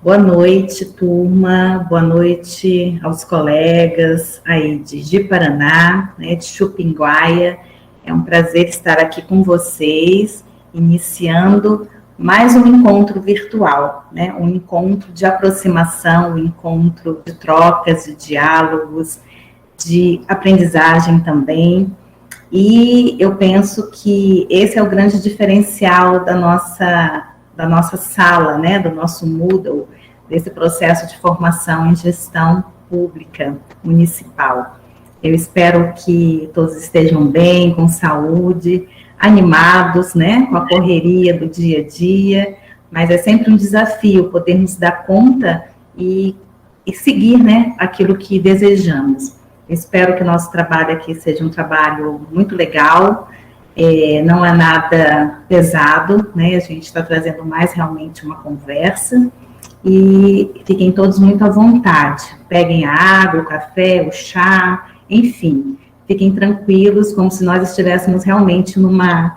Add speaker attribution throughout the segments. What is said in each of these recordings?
Speaker 1: Boa noite, turma. Boa noite aos colegas aí de Paraná, né, de Chupinguaia. É um prazer estar aqui com vocês, iniciando mais um encontro virtual, né, um encontro de aproximação, um encontro de trocas, de diálogos, de aprendizagem também. E eu penso que esse é o grande diferencial da nossa sala, né, do nosso Moodle, desse processo de formação em gestão pública municipal. Eu espero que todos estejam bem, com saúde, animados, né, com a correria do dia a dia, mas é sempre um desafio podermos dar conta e seguir, né, aquilo que desejamos. Espero que o nosso trabalho aqui seja um trabalho muito legal, não é nada pesado, né? A gente está trazendo mais realmente uma conversa, e fiquem todos muito à vontade. Peguem a água, o café, o chá, enfim, fiquem tranquilos, como se nós estivéssemos realmente numa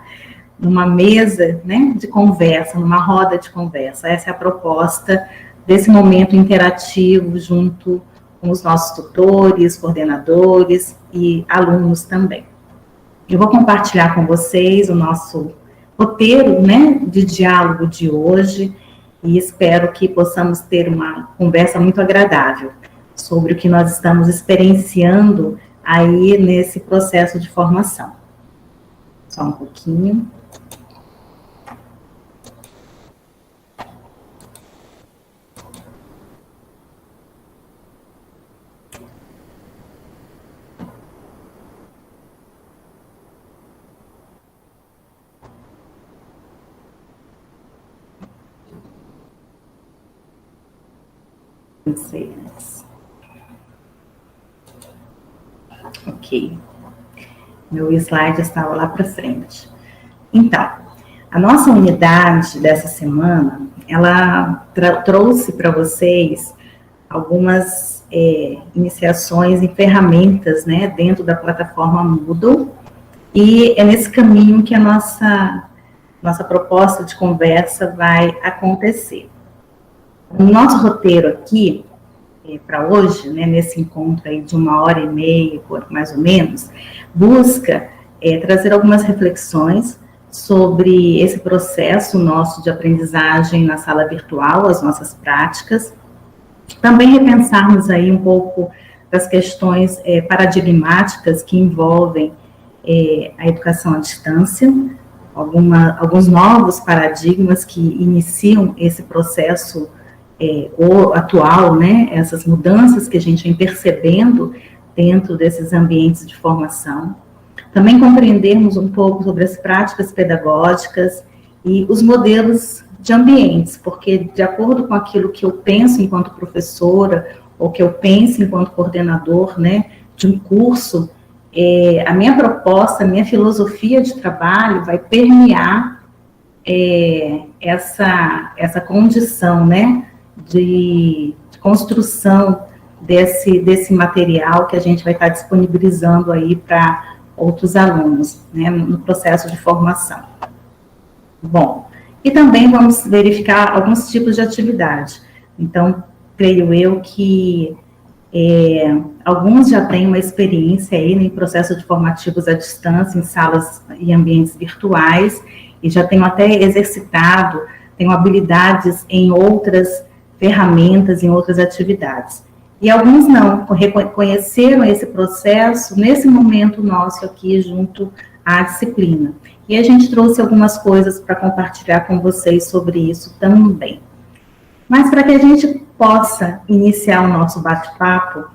Speaker 1: mesa, né, de conversa, numa roda de conversa. Essa é a proposta desse momento interativo junto com os nossos tutores, coordenadores e alunos também. Eu vou compartilhar com vocês o nosso roteiro, né, de diálogo de hoje, e espero que possamos ter uma conversa muito agradável sobre o que nós estamos experienciando aí nesse processo de formação. Só um pouquinho. Ok. Meu slide estava lá para frente. Então, a nossa unidade dessa semana, ela trouxe para vocês algumas iniciações e ferramentas, né, dentro da plataforma Moodle, e é nesse caminho que a nossa proposta de conversa vai acontecer. O nosso roteiro aqui, para hoje, né, nesse encontro aí de 1h30, mais ou menos, busca trazer algumas reflexões sobre esse processo nosso de aprendizagem na sala virtual, as nossas práticas, também repensarmos aí um pouco das questões paradigmáticas que envolvem a educação à distância, alguns novos paradigmas que iniciam esse processo o atual, né, essas mudanças que a gente vem percebendo dentro desses ambientes de formação. Também compreendermos um pouco sobre as práticas pedagógicas e os modelos de ambientes, porque de acordo com aquilo que eu penso enquanto professora, ou que eu penso enquanto coordenador, né, de um curso, a minha proposta, a minha filosofia de trabalho vai permear essa condição, né, de construção desse material que a gente vai estar disponibilizando aí para outros alunos, né, no processo de formação. Bom, e também vamos verificar alguns tipos de atividade. Então, creio eu que alguns já têm uma experiência aí em processo de formativos à distância, em salas e ambientes virtuais, e já tenham até exercitado, tenham habilidades em outras ferramentas, em outras atividades. E alguns não, reconheceram esse processo nesse momento nosso aqui junto à disciplina. E a gente trouxe algumas coisas para compartilhar com vocês sobre isso também. Mas para que a gente possa iniciar o nosso bate-papo,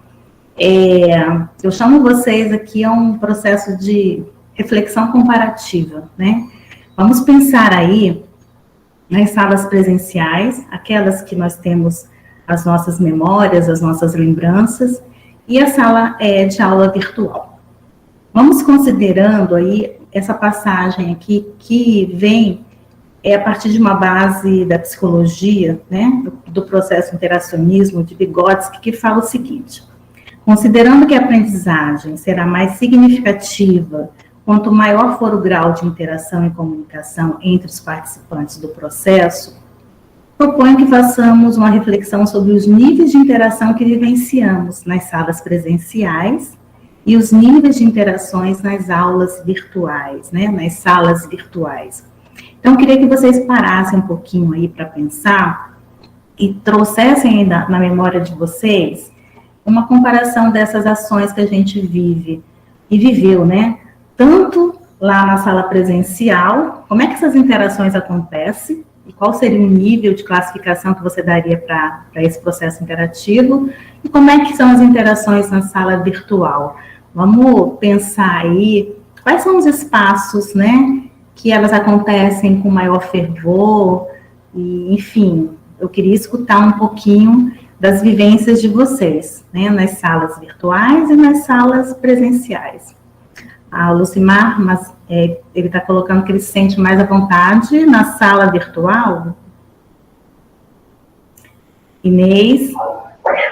Speaker 1: eu chamo vocês aqui a um processo de reflexão comparativa, né? Vamos pensar aí nas salas presenciais, aquelas que nós temos as nossas memórias, as nossas lembranças, e a sala de aula virtual. Vamos considerando aí essa passagem aqui que vem a partir de uma base da psicologia, né, do processo interacionismo de Vygotsky, que fala o seguinte: considerando que a aprendizagem será mais significativa quanto maior for o grau de interação e comunicação entre os participantes do processo, proponho que façamos uma reflexão sobre os níveis de interação que vivenciamos nas salas presenciais e os níveis de interações nas aulas virtuais, né, nas salas virtuais. Então, eu queria que vocês parassem um pouquinho aí para pensar e trouxessem aí na memória de vocês uma comparação dessas ações que a gente vive e viveu, né? Tanto lá na sala presencial, como é que essas interações acontecem e qual seria o nível de classificação que você daria para esse processo interativo e como é que são as interações na sala virtual. Vamos pensar aí quais são os espaços, né, que elas acontecem com maior fervor e, enfim, eu queria escutar um pouquinho das vivências de vocês, né, nas salas virtuais e nas salas presenciais. A Lucimar, mas ele está colocando que ele se sente mais à vontade na sala virtual. Inês?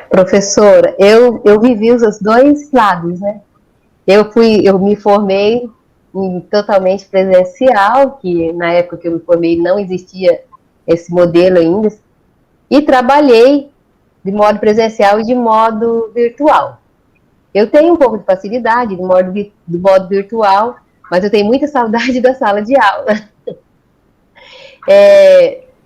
Speaker 2: Professora, eu vivi os dois lados, né? Eu me formei totalmente presencial, que na época que eu me formei não existia esse modelo ainda, e trabalhei de modo presencial e de modo virtual. Eu tenho um pouco de facilidade do modo virtual, mas eu tenho muita saudade da sala de aula.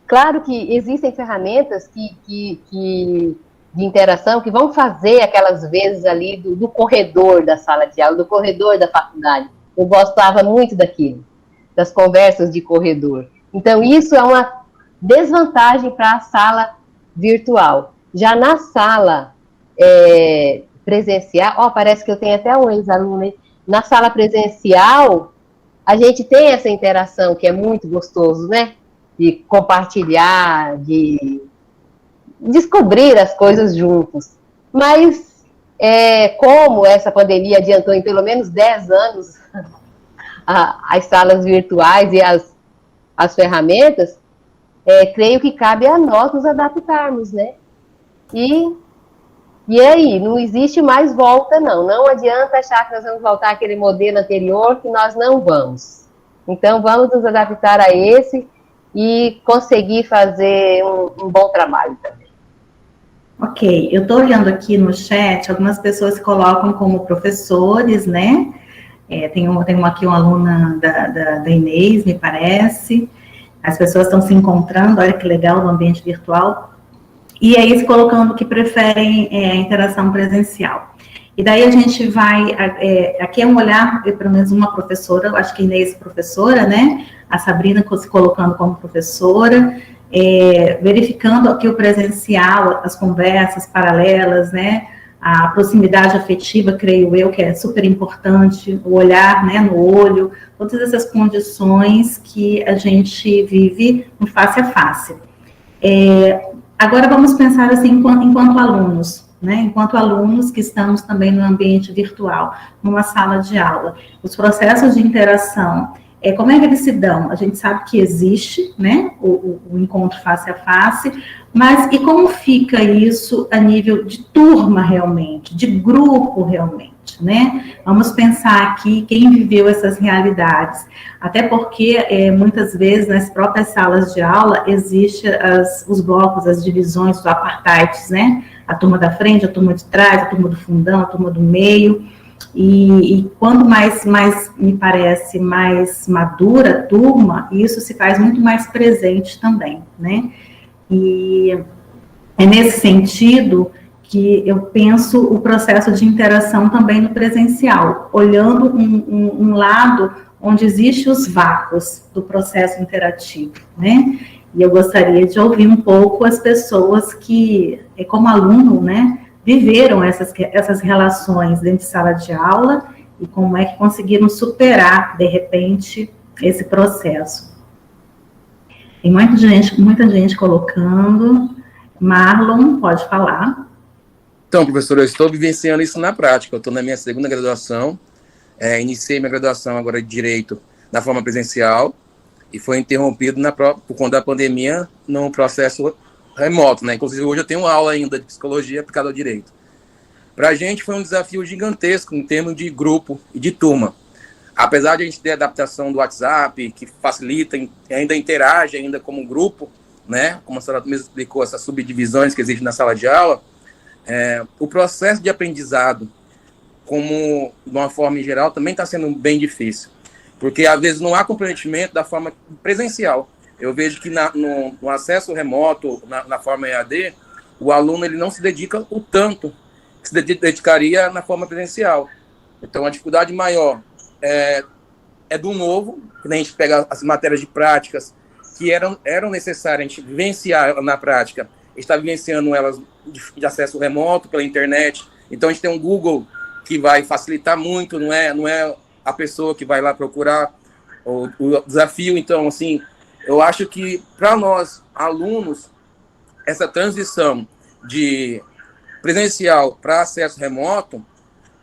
Speaker 2: Claro que existem ferramentas de interação que vão fazer aquelas vezes ali do corredor da sala de aula, do corredor da faculdade. Eu gostava muito daquilo, das conversas de corredor. Então, isso é uma desvantagem para a sala virtual. Já na sala presencial, parece que eu tenho até um ex-aluno aí. Na sala presencial, a gente tem essa interação que é muito gostoso, né? De compartilhar, de descobrir as coisas juntos. Mas, como essa pandemia adiantou em pelo menos 10 anos as salas virtuais e as ferramentas, creio que cabe a nós nos adaptarmos, né? E aí, não existe mais volta, não. Não adianta achar que nós vamos voltar àquele modelo anterior, que nós não vamos. Então, vamos nos adaptar a esse e conseguir fazer um bom trabalho também.
Speaker 1: Ok, eu estou olhando aqui no chat, algumas pessoas colocam como professores, né? Tem aqui uma aluna da Inês, me parece. As pessoas estão se encontrando, olha que legal, no ambiente virtual. E aí, colocando que preferem a interação presencial. E daí a gente vai, aqui é um olhar, pelo menos uma professora, acho que a Inês é professora, né? A Sabrina se colocando como professora, verificando aqui o presencial, as conversas paralelas, né? A proximidade afetiva, creio eu, que é super importante, o olhar, né, no olho, todas essas condições que a gente vive no face a face. Agora vamos pensar assim, enquanto alunos, né? Enquanto alunos que estamos também no ambiente virtual, numa sala de aula. Os processos de interação, como é que eles se dão? A gente sabe que existe, né, o encontro face a face, mas e como fica isso a nível de turma realmente, de grupo realmente, né? Vamos pensar aqui quem viveu essas realidades, até porque muitas vezes nas próprias salas de aula existem os blocos, as divisões, os apartheid's, né? A turma da frente, a turma de trás, a turma do fundão, a turma do meio. E quando mais me parece mais madura a turma, isso se faz muito mais presente também, né? E é nesse sentido que eu penso o processo de interação também no presencial, olhando um lado onde existem os vácuos do processo interativo, né? E eu gostaria de ouvir um pouco as pessoas que, como aluno, né, viveram essas relações dentro de sala de aula e como é que conseguiram superar, de repente, esse processo. Tem muita gente colocando. Marlon, pode falar.
Speaker 3: Então, professor, eu estou vivenciando isso na prática. Eu estou na minha segunda graduação. Iniciei minha graduação agora de Direito na forma presencial e foi interrompido por conta da pandemia no processo remoto, né? Inclusive, hoje eu tenho aula ainda de psicologia aplicada ao direito. Para a gente foi um desafio gigantesco em termos de grupo e de turma. Apesar de a gente ter a adaptação do WhatsApp, que facilita, ainda interage ainda como grupo, né, como a senhora mesmo explicou, essas subdivisões que existem na sala de aula, o processo de aprendizado, como de uma forma em geral, também está sendo bem difícil, porque às vezes não há comprometimento da forma presencial. Eu vejo que no acesso remoto, na forma EAD, o aluno ele não se dedica o tanto que se dedicaria na forma presencial. Então, a dificuldade maior é do novo, que a gente pega as matérias de práticas que eram necessárias, a gente vivenciar na prática, está vivenciando elas de acesso remoto, pela internet. Então, a gente tem um Google que vai facilitar muito, não é a pessoa que vai lá procurar o desafio. Então, assim, eu acho que, para nós, alunos, essa transição de presencial para acesso remoto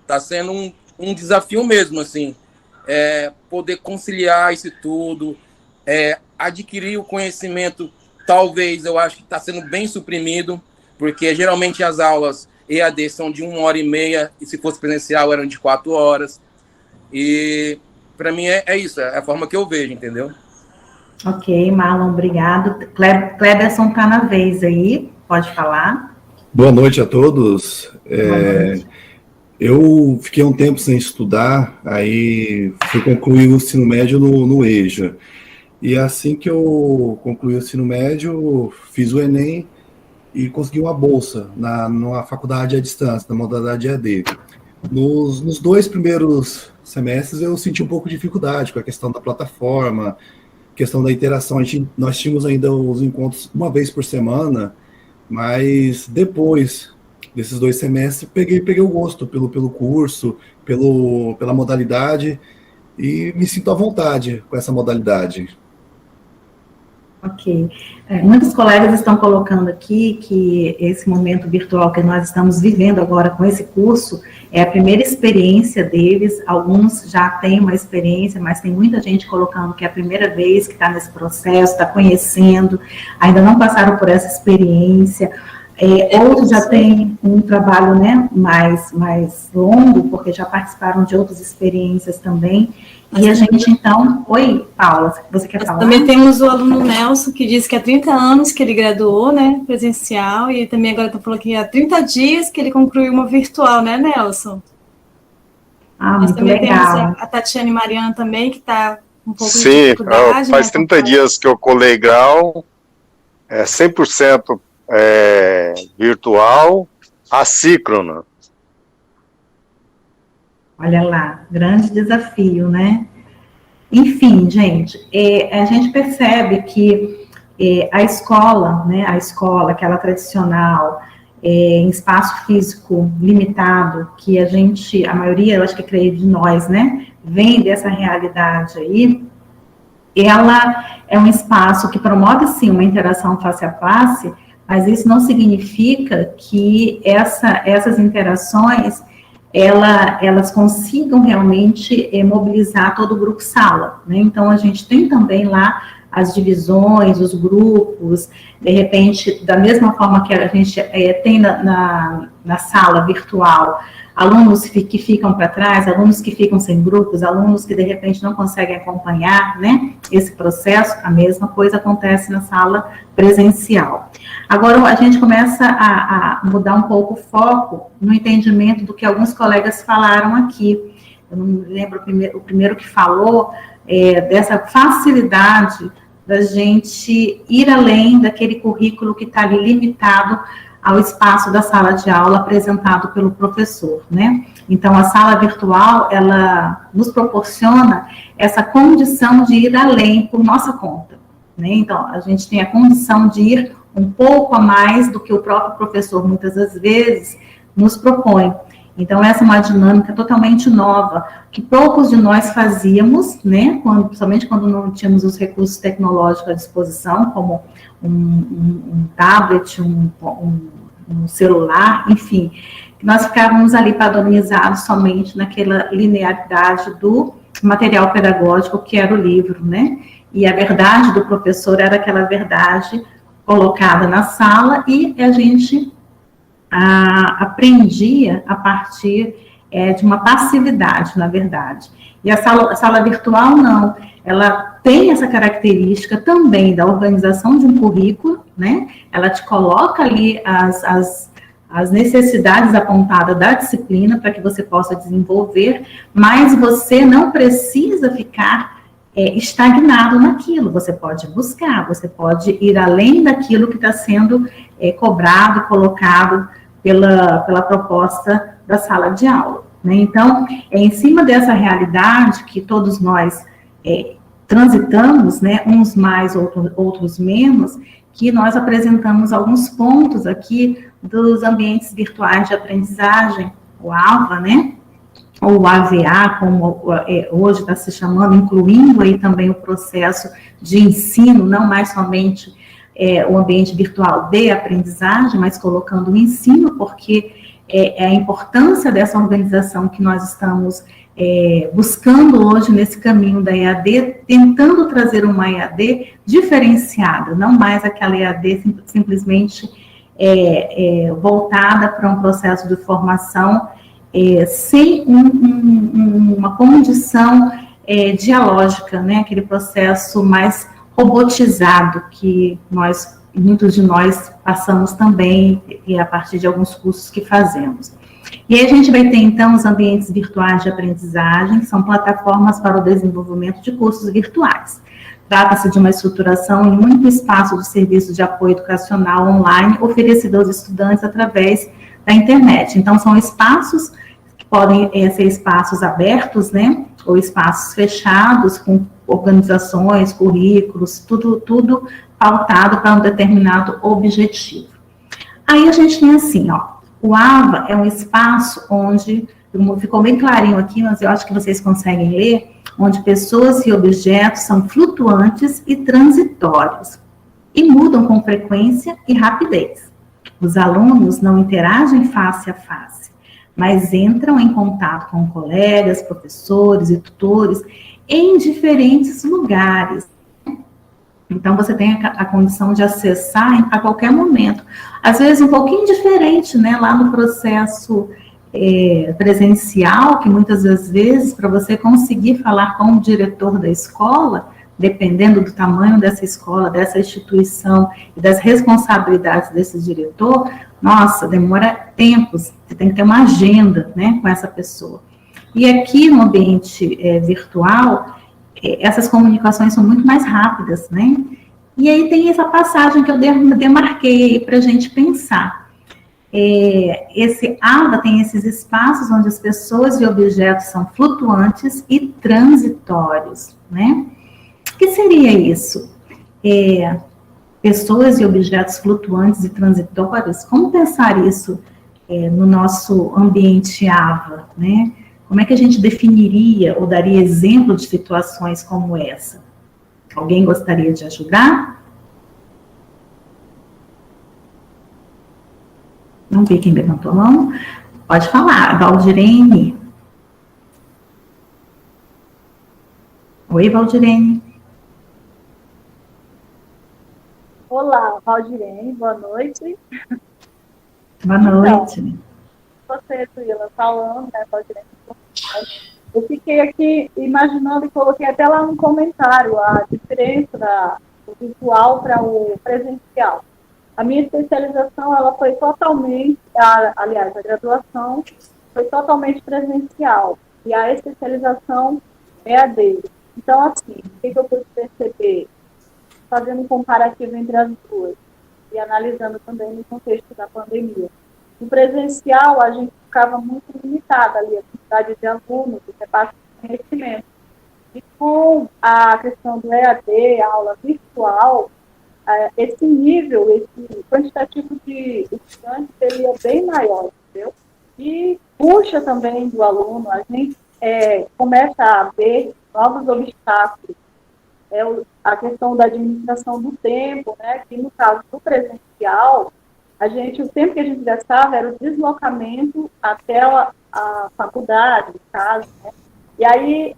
Speaker 3: está sendo um desafio mesmo, assim, poder conciliar isso tudo, adquirir o conhecimento, talvez, eu acho que está sendo bem suprimido, porque geralmente as aulas EAD são de 1h30, e se fosse presencial eram de 4 horas, e para mim é isso, é a forma que eu vejo, entendeu?
Speaker 1: Ok, Marlon, obrigado. Cleberson está na vez aí, pode falar.
Speaker 4: Boa noite a todos.
Speaker 1: Boa noite.
Speaker 4: Eu fiquei um tempo sem estudar, aí fui concluir o ensino médio no EJA. E assim que eu concluí o ensino médio, fiz o Enem e consegui uma bolsa numa faculdade à distância, na modalidade EAD. Nos 2 primeiros semestres eu senti um pouco de dificuldade com a questão da plataforma, questão da interação. Nós tínhamos ainda os encontros uma vez por semana, mas depois desses 2 semestres peguei o gosto pelo curso, pela modalidade, e me sinto à vontade com essa modalidade.
Speaker 1: Ok. Muitos colegas estão colocando aqui que esse momento virtual que nós estamos vivendo agora com esse curso é a primeira experiência deles. Alguns já têm uma experiência, mas tem muita gente colocando que é a primeira vez que está nesse processo, está conhecendo, ainda não passaram por essa experiência. Outros já têm um trabalho, né, mais longo, porque já participaram de outras experiências também. E a gente, então... Oi, Paula, você quer falar?
Speaker 5: Também temos o aluno Nelson, que diz que há 30 anos que ele graduou, né, presencial, e também agora está falando que há 30 dias que ele concluiu uma virtual, né, Nelson? Nós
Speaker 1: muito
Speaker 5: também
Speaker 1: legal.
Speaker 5: temos a Tatiane Mariana também, que está um pouco de
Speaker 6: dificuldade. Sim, faz 30 dias que eu colei grau, 100% virtual, assíncrona.
Speaker 1: Olha lá, grande desafio, né? Enfim, gente, a gente percebe que a escola, né, aquela tradicional, em espaço físico limitado, que a maioria, eu acho que creio de nós, né, vem dessa realidade aí, ela é um espaço que promove, sim, uma interação face a face, mas isso não significa que essas interações elas consigam realmente mobilizar todo o grupo sala, né? Então, a gente tem também lá as divisões, os grupos, de repente, da mesma forma que a gente tem na sala virtual, alunos que ficam para trás, alunos que ficam sem grupos, alunos que, de repente, não conseguem acompanhar, né, esse processo, a mesma coisa acontece na sala presencial. Agora, a gente começa a mudar um pouco o foco no entendimento do que alguns colegas falaram aqui. Eu não me lembro o primeiro que falou dessa facilidade da gente ir além daquele currículo que está ali limitado ao espaço da sala de aula apresentado pelo professor, né? Então, a sala virtual, ela nos proporciona essa condição de ir além por nossa conta, né? Então, a gente tem a condição de ir um pouco a mais do que o próprio professor, muitas das vezes, nos propõe. Então, essa é uma dinâmica totalmente nova, que poucos de nós fazíamos, né, principalmente quando não tínhamos os recursos tecnológicos à disposição, como um tablet, um celular, enfim, nós ficávamos ali padronizados somente naquela linearidade do material pedagógico que era o livro, né, e a verdade do professor era aquela verdade colocada na sala e a gente aprendia a partir de uma passividade, na verdade. E a sala virtual, não. Ela tem essa característica também da organização de um currículo, né? Ela te coloca ali as necessidades apontadas da disciplina para que você possa desenvolver, mas você não precisa ficar estagnado naquilo. Você pode buscar, você pode ir além daquilo que está sendo cobrado, colocado pela proposta da sala de aula, né? Então, é em cima dessa realidade que todos nós transitamos, né, uns mais, outros menos, que nós apresentamos alguns pontos aqui dos ambientes virtuais de aprendizagem, o AVA, né, ou o AVA, como hoje está se chamando, incluindo aí também o processo de ensino, não mais somente o ambiente virtual de aprendizagem, mas colocando o ensino, porque é a importância dessa organização que nós estamos buscando hoje nesse caminho da EAD, tentando trazer uma EAD diferenciada, não mais aquela EAD simplesmente voltada para um processo de formação sem uma condição dialógica, né? Aquele processo mais robotizado que muitos de nós passamos também a partir de alguns cursos que fazemos. E aí a gente vai ter, então, os ambientes virtuais de aprendizagem, que são plataformas para o desenvolvimento de cursos virtuais. Trata-se de uma estruturação em um único espaço de serviço de apoio educacional online oferecido aos estudantes através da internet. Então, são espaços que podem ser espaços abertos, né, ou espaços fechados, com organizações, currículos, tudo pautado para um determinado objetivo. Aí a gente tem assim, ó, o AVA é um espaço onde, ficou bem clarinho aqui, mas eu acho que vocês conseguem ler, onde pessoas e objetos são flutuantes e transitórios, e mudam com frequência e rapidez. Os alunos não interagem face a face, mas entram em contato com colegas, professores e tutores em diferentes lugares. Então, você tem a condição de acessar a qualquer momento. Às vezes, um pouquinho diferente, né? Lá no processo presencial, que muitas das vezes, para você conseguir falar com o diretor da escola, dependendo do tamanho dessa escola, dessa instituição e das responsabilidades desse diretor, nossa, demora tempos. Você tem que ter uma agenda, né, com essa pessoa. E aqui no ambiente virtual, essas comunicações são muito mais rápidas, né? E aí tem essa passagem que eu demarquei aí para a gente pensar. Esse AVA tem esses espaços onde as pessoas e objetos são flutuantes e transitórios, né? O que seria isso? Pessoas e objetos flutuantes e transitórios, como pensar isso no nosso ambiente AVA, né? Como é que a gente definiria ou daria exemplo de situações como essa? Alguém gostaria de ajudar? Não vi quem levantou a mão. Pode falar, Valdirene. Oi, Valdirene.
Speaker 7: Olá, Valdirene, boa noite.
Speaker 1: Boa noite.
Speaker 7: Então, você, Tuila, falando, né, Valdirene, eu fiquei aqui imaginando e coloquei até lá no comentário a diferença do virtual para o presencial. A minha especialização, ela foi totalmente, aliás, a graduação foi totalmente presencial, e a especialização é a dele. Então, assim, o que eu pude perceber? Fazendo um comparativo entre as duas, e analisando também no contexto da pandemia. No presencial, a gente ficava muito limitada ali, a quantidade de alunos, o repasse de conhecimento. E com a questão do EAD, a aula virtual, esse nível, esse quantitativo de estudantes seria bem maior, entendeu? E puxa também do aluno, a gente começa a ver novos obstáculos. A questão da administração do tempo, né, que no caso do presencial, o tempo que a gente gastava era o deslocamento até a faculdade, no caso, né? E aí,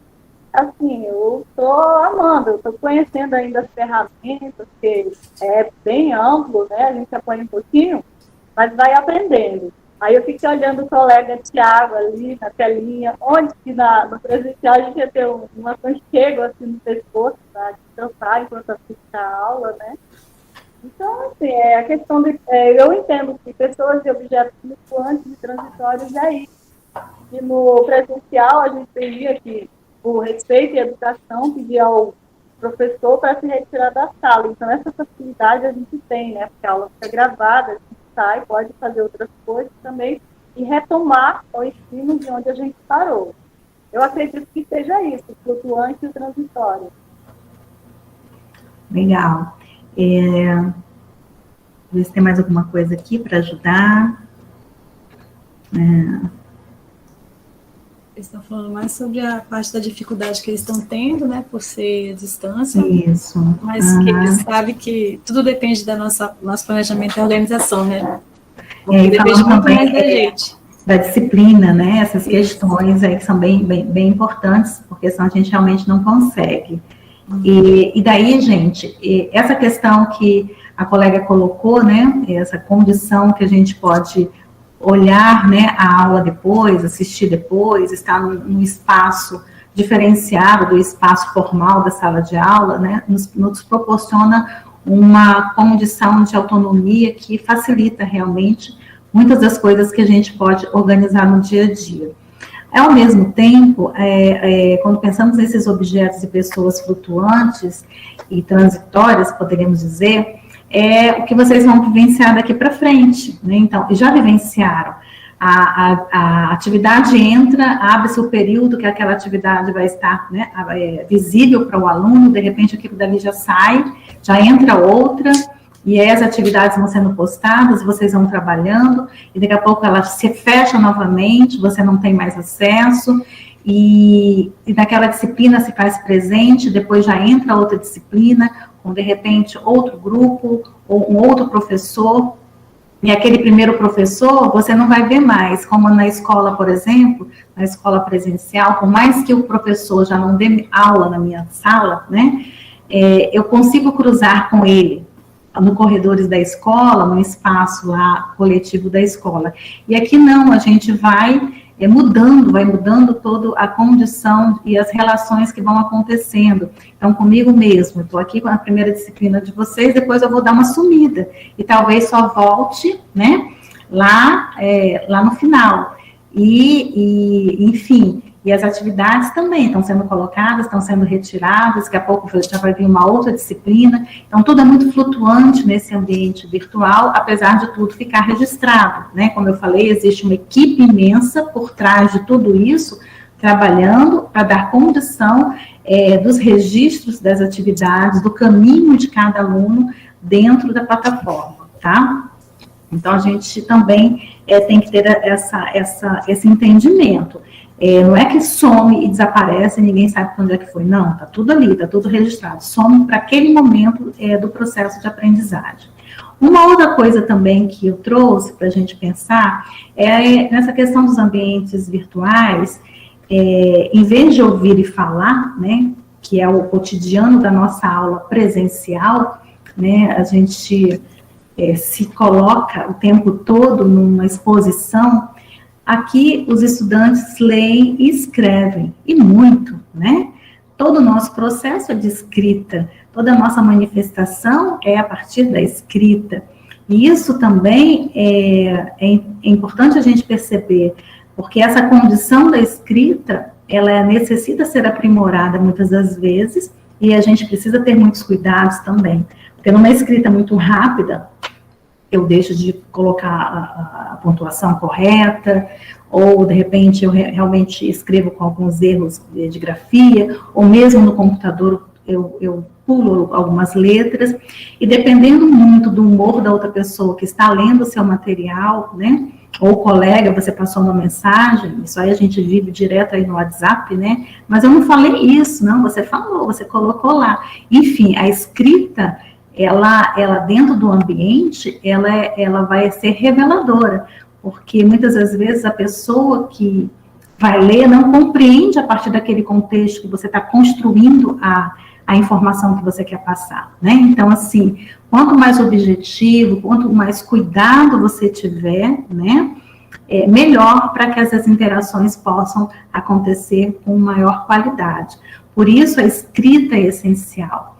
Speaker 7: assim, eu estou amando, eu estou conhecendo ainda as ferramentas, que é bem amplo, né? A gente apanha um pouquinho, mas vai aprendendo. Aí eu fiquei olhando o colega Tiago ali na telinha, onde que no presencial a gente ia ter um aconchego assim no pescoço, para descansar enquanto assiste a aula, né? Então, assim, a questão de... eu entendo que pessoas de objetos flutuantes e transitórios é isso. E no presencial a gente pedia que, por respeito e educação, pedia ao professor para se retirar da sala. Então, essa facilidade a gente tem, né? Porque a aula fica gravada, a gente sai, pode fazer outras coisas também e retomar o ensino de onde a gente parou. Eu acredito que seja isso, o flutuante e o transitório.
Speaker 1: Legal. Ver se tem mais alguma coisa aqui para ajudar.
Speaker 5: Eles estão falando mais sobre a parte da dificuldade que eles estão tendo, né, por ser à distância.
Speaker 1: Isso.
Speaker 5: Mas que eles sabem que tudo depende da nosso planejamento e organização, né? Depende muito mais da gente.
Speaker 1: Da disciplina, né? Essas questões aí que são bem importantes, porque senão a gente realmente não consegue. E daí, gente, essa questão que a colega colocou, né? Essa condição que a gente pode olhar, né, a aula depois, assistir depois, estar num espaço diferenciado do espaço formal da sala de aula, né, nos proporciona uma condição de autonomia que facilita realmente muitas das coisas que a gente pode organizar no dia a dia. Ao mesmo tempo, quando pensamos nesses objetos e pessoas flutuantes e transitórias, poderíamos dizer, o que vocês vão vivenciar daqui para frente, né? Então, já vivenciaram. A atividade entra, abre-se o período que aquela atividade vai estar, né, visível para o aluno, de repente aquilo dali já sai, já entra outra, e aí as atividades vão sendo postadas, vocês vão trabalhando, e daqui a pouco ela se fecha novamente, você não tem mais acesso, e naquela disciplina se faz presente, depois já entra outra disciplina, com, de repente, outro grupo, ou um outro professor, e aquele primeiro professor, você não vai ver mais, como na escola, por exemplo, na escola presencial, por mais que o professor já não dê aula na minha sala, né, eu consigo cruzar com ele no corredores da escola, no espaço lá coletivo da escola. E aqui não, a gente vai mudando toda a condição e as relações que vão acontecendo. Então, comigo mesmo, eu estou aqui com a primeira disciplina de vocês, depois eu vou dar uma sumida, e talvez só volte, né, lá no final. Enfim, e as atividades também estão sendo colocadas, estão sendo retiradas, daqui a pouco já vai vir uma outra disciplina, então tudo é muito flutuante nesse ambiente virtual, apesar de tudo ficar registrado, né, como eu falei, existe uma equipe imensa por trás de tudo isso, trabalhando para dar condição dos registros das atividades, do caminho de cada aluno dentro da plataforma, tá? Então, a gente também tem que ter esse entendimento. Não é que some e desaparece e ninguém sabe para onde é que foi. Não, está tudo ali, está tudo registrado. Some para aquele momento do processo de aprendizagem. Uma outra coisa também que eu trouxe para a gente pensar nessa questão dos ambientes virtuais, em vez de ouvir e falar, né, que é o cotidiano da nossa aula presencial, né, a gente se coloca o tempo todo numa exposição. Aqui, os estudantes leem e escrevem, e muito, né? Todo o nosso processo é de escrita, toda a nossa manifestação é a partir da escrita. E isso também é importante a gente perceber, porque essa condição da escrita, ela necessita ser aprimorada muitas das vezes, e a gente precisa ter muitos cuidados também. Porque numa escrita muito rápida, eu deixo de colocar a pontuação correta, ou, de repente, eu realmente escrevo com alguns erros de grafia, ou mesmo no computador eu pulo algumas letras, e dependendo muito do humor da outra pessoa que está lendo o seu material, né, ou colega, você passou uma mensagem, isso aí a gente vive direto aí no WhatsApp, né, mas eu não falei isso, não, você falou, você colocou lá. Enfim, a escrita, ela dentro do ambiente, ela vai ser reveladora, porque muitas das vezes a pessoa que vai ler não compreende a partir daquele contexto que você está construindo a informação que você quer passar, né? Então, assim, quanto mais objetivo, quanto mais cuidado você tiver, né, melhor para que essas interações possam acontecer com maior qualidade. Por isso, a escrita é essencial.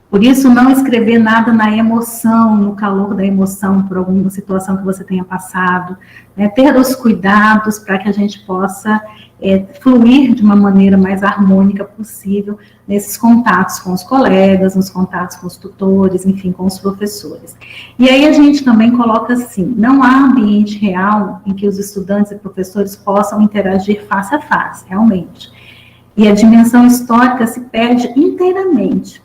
Speaker 1: Por isso, não escrever nada na emoção, no calor da emoção, por alguma situação que você tenha passado, né? Ter os cuidados para que a gente possa fluir de uma maneira mais harmônica possível nesses contatos com os colegas, nos contatos com os tutores, enfim, com os professores. E aí a gente também coloca assim, não há ambiente real em que os estudantes e professores possam interagir face a face, realmente. E a dimensão histórica se perde inteiramente.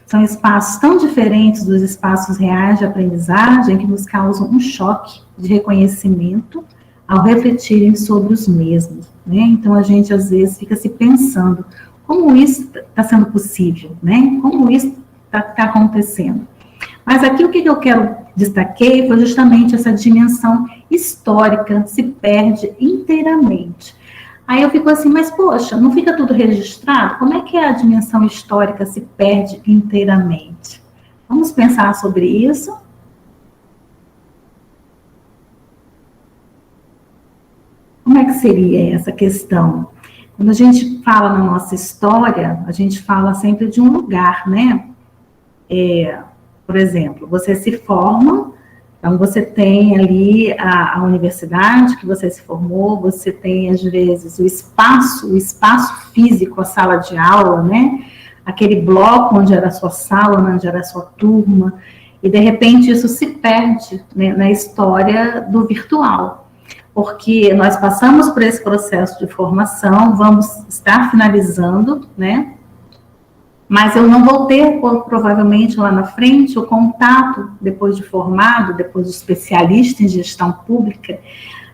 Speaker 1: São espaços tão diferentes dos espaços reais de aprendizagem que nos causam um choque de reconhecimento ao refletirem sobre os mesmos, né? Então, a gente, às vezes, fica se pensando, como isso está sendo possível, né? Como isso está acontecendo? Mas aqui, o que eu quero destacar foi justamente essa dimensão histórica se perde inteiramente. Aí eu fico assim, mas poxa, não fica tudo registrado? Como é que a dimensão histórica se perde inteiramente? Vamos pensar sobre isso? Como é que seria essa questão? Quando a gente fala na nossa história, a gente fala sempre de um lugar, né? Por exemplo, você se forma, então você tem ali a universidade que você se formou, você tem, às vezes, o espaço físico, a sala de aula, né? Aquele bloco onde era a sua sala, onde era a sua turma, e, de repente, isso se perde, né, na história do virtual. Porque nós passamos por esse processo de formação, vamos estar finalizando, né? Mas eu não vou ter, provavelmente, lá na frente, o contato, depois de formado, depois de especialista em gestão pública,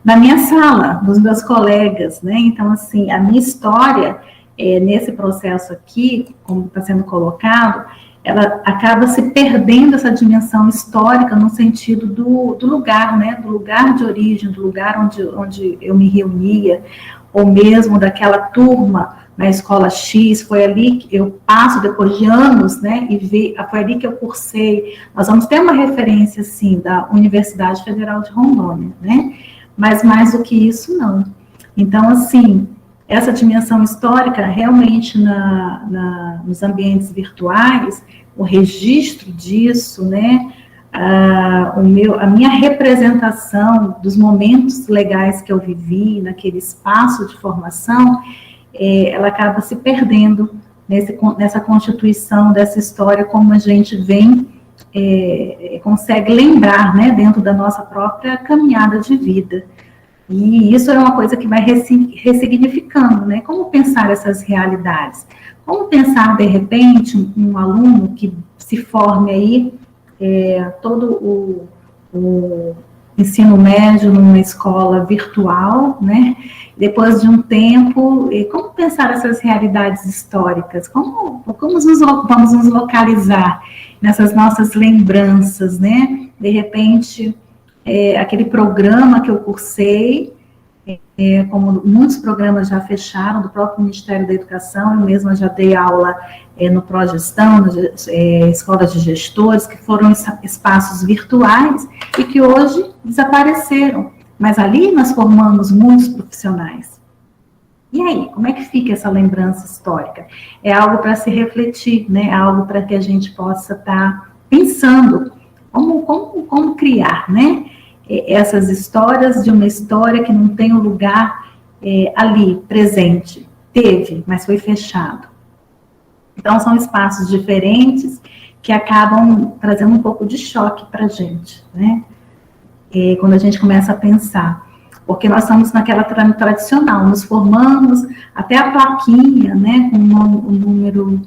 Speaker 1: da minha sala, dos meus colegas, né? Então, assim, a minha história, nesse processo aqui, como está sendo colocado, ela acaba se perdendo essa dimensão histórica no sentido do lugar, né? Do lugar de origem, do lugar onde eu me reunia, ou mesmo daquela turma na escola X, foi ali que eu passo depois de anos, né, e foi ali que eu cursei. Nós vamos ter uma referência, sim, da Universidade Federal de Rondônia, né, mas mais do que isso, não. Então, assim, essa dimensão histórica, realmente, nos ambientes virtuais, o registro disso, né, a minha representação dos momentos legais que eu vivi naquele espaço de formação, ela acaba se perdendo nessa constituição dessa história, como a gente vem, consegue lembrar, né, dentro da nossa própria caminhada de vida. E isso é uma coisa que vai ressignificando, né, como pensar essas realidades. Como pensar, de repente, um aluno que se forme aí, todo o ensino médio numa escola virtual, né? Depois de um tempo, como pensar essas realidades históricas? Como vamos nos localizar nessas nossas lembranças, né? De repente, aquele programa que eu cursei, como muitos programas já fecharam, do próprio Ministério da Educação, eu mesma já dei aula no Progestão, escolas de gestores, que foram espaços virtuais e que hoje desapareceram. Mas ali nós formamos muitos profissionais. E aí, como é que fica essa lembrança histórica? É algo para se refletir, né? É algo para que a gente possa estar pensando como criar, né? Essas histórias de uma história que não tem um lugar ali, presente. Teve, mas foi fechado. Então, são espaços diferentes que acabam trazendo um pouco de choque para a gente, né? Quando a gente começa a pensar. Porque nós estamos naquela tradicional, nos formamos, até a plaquinha, né, com o número,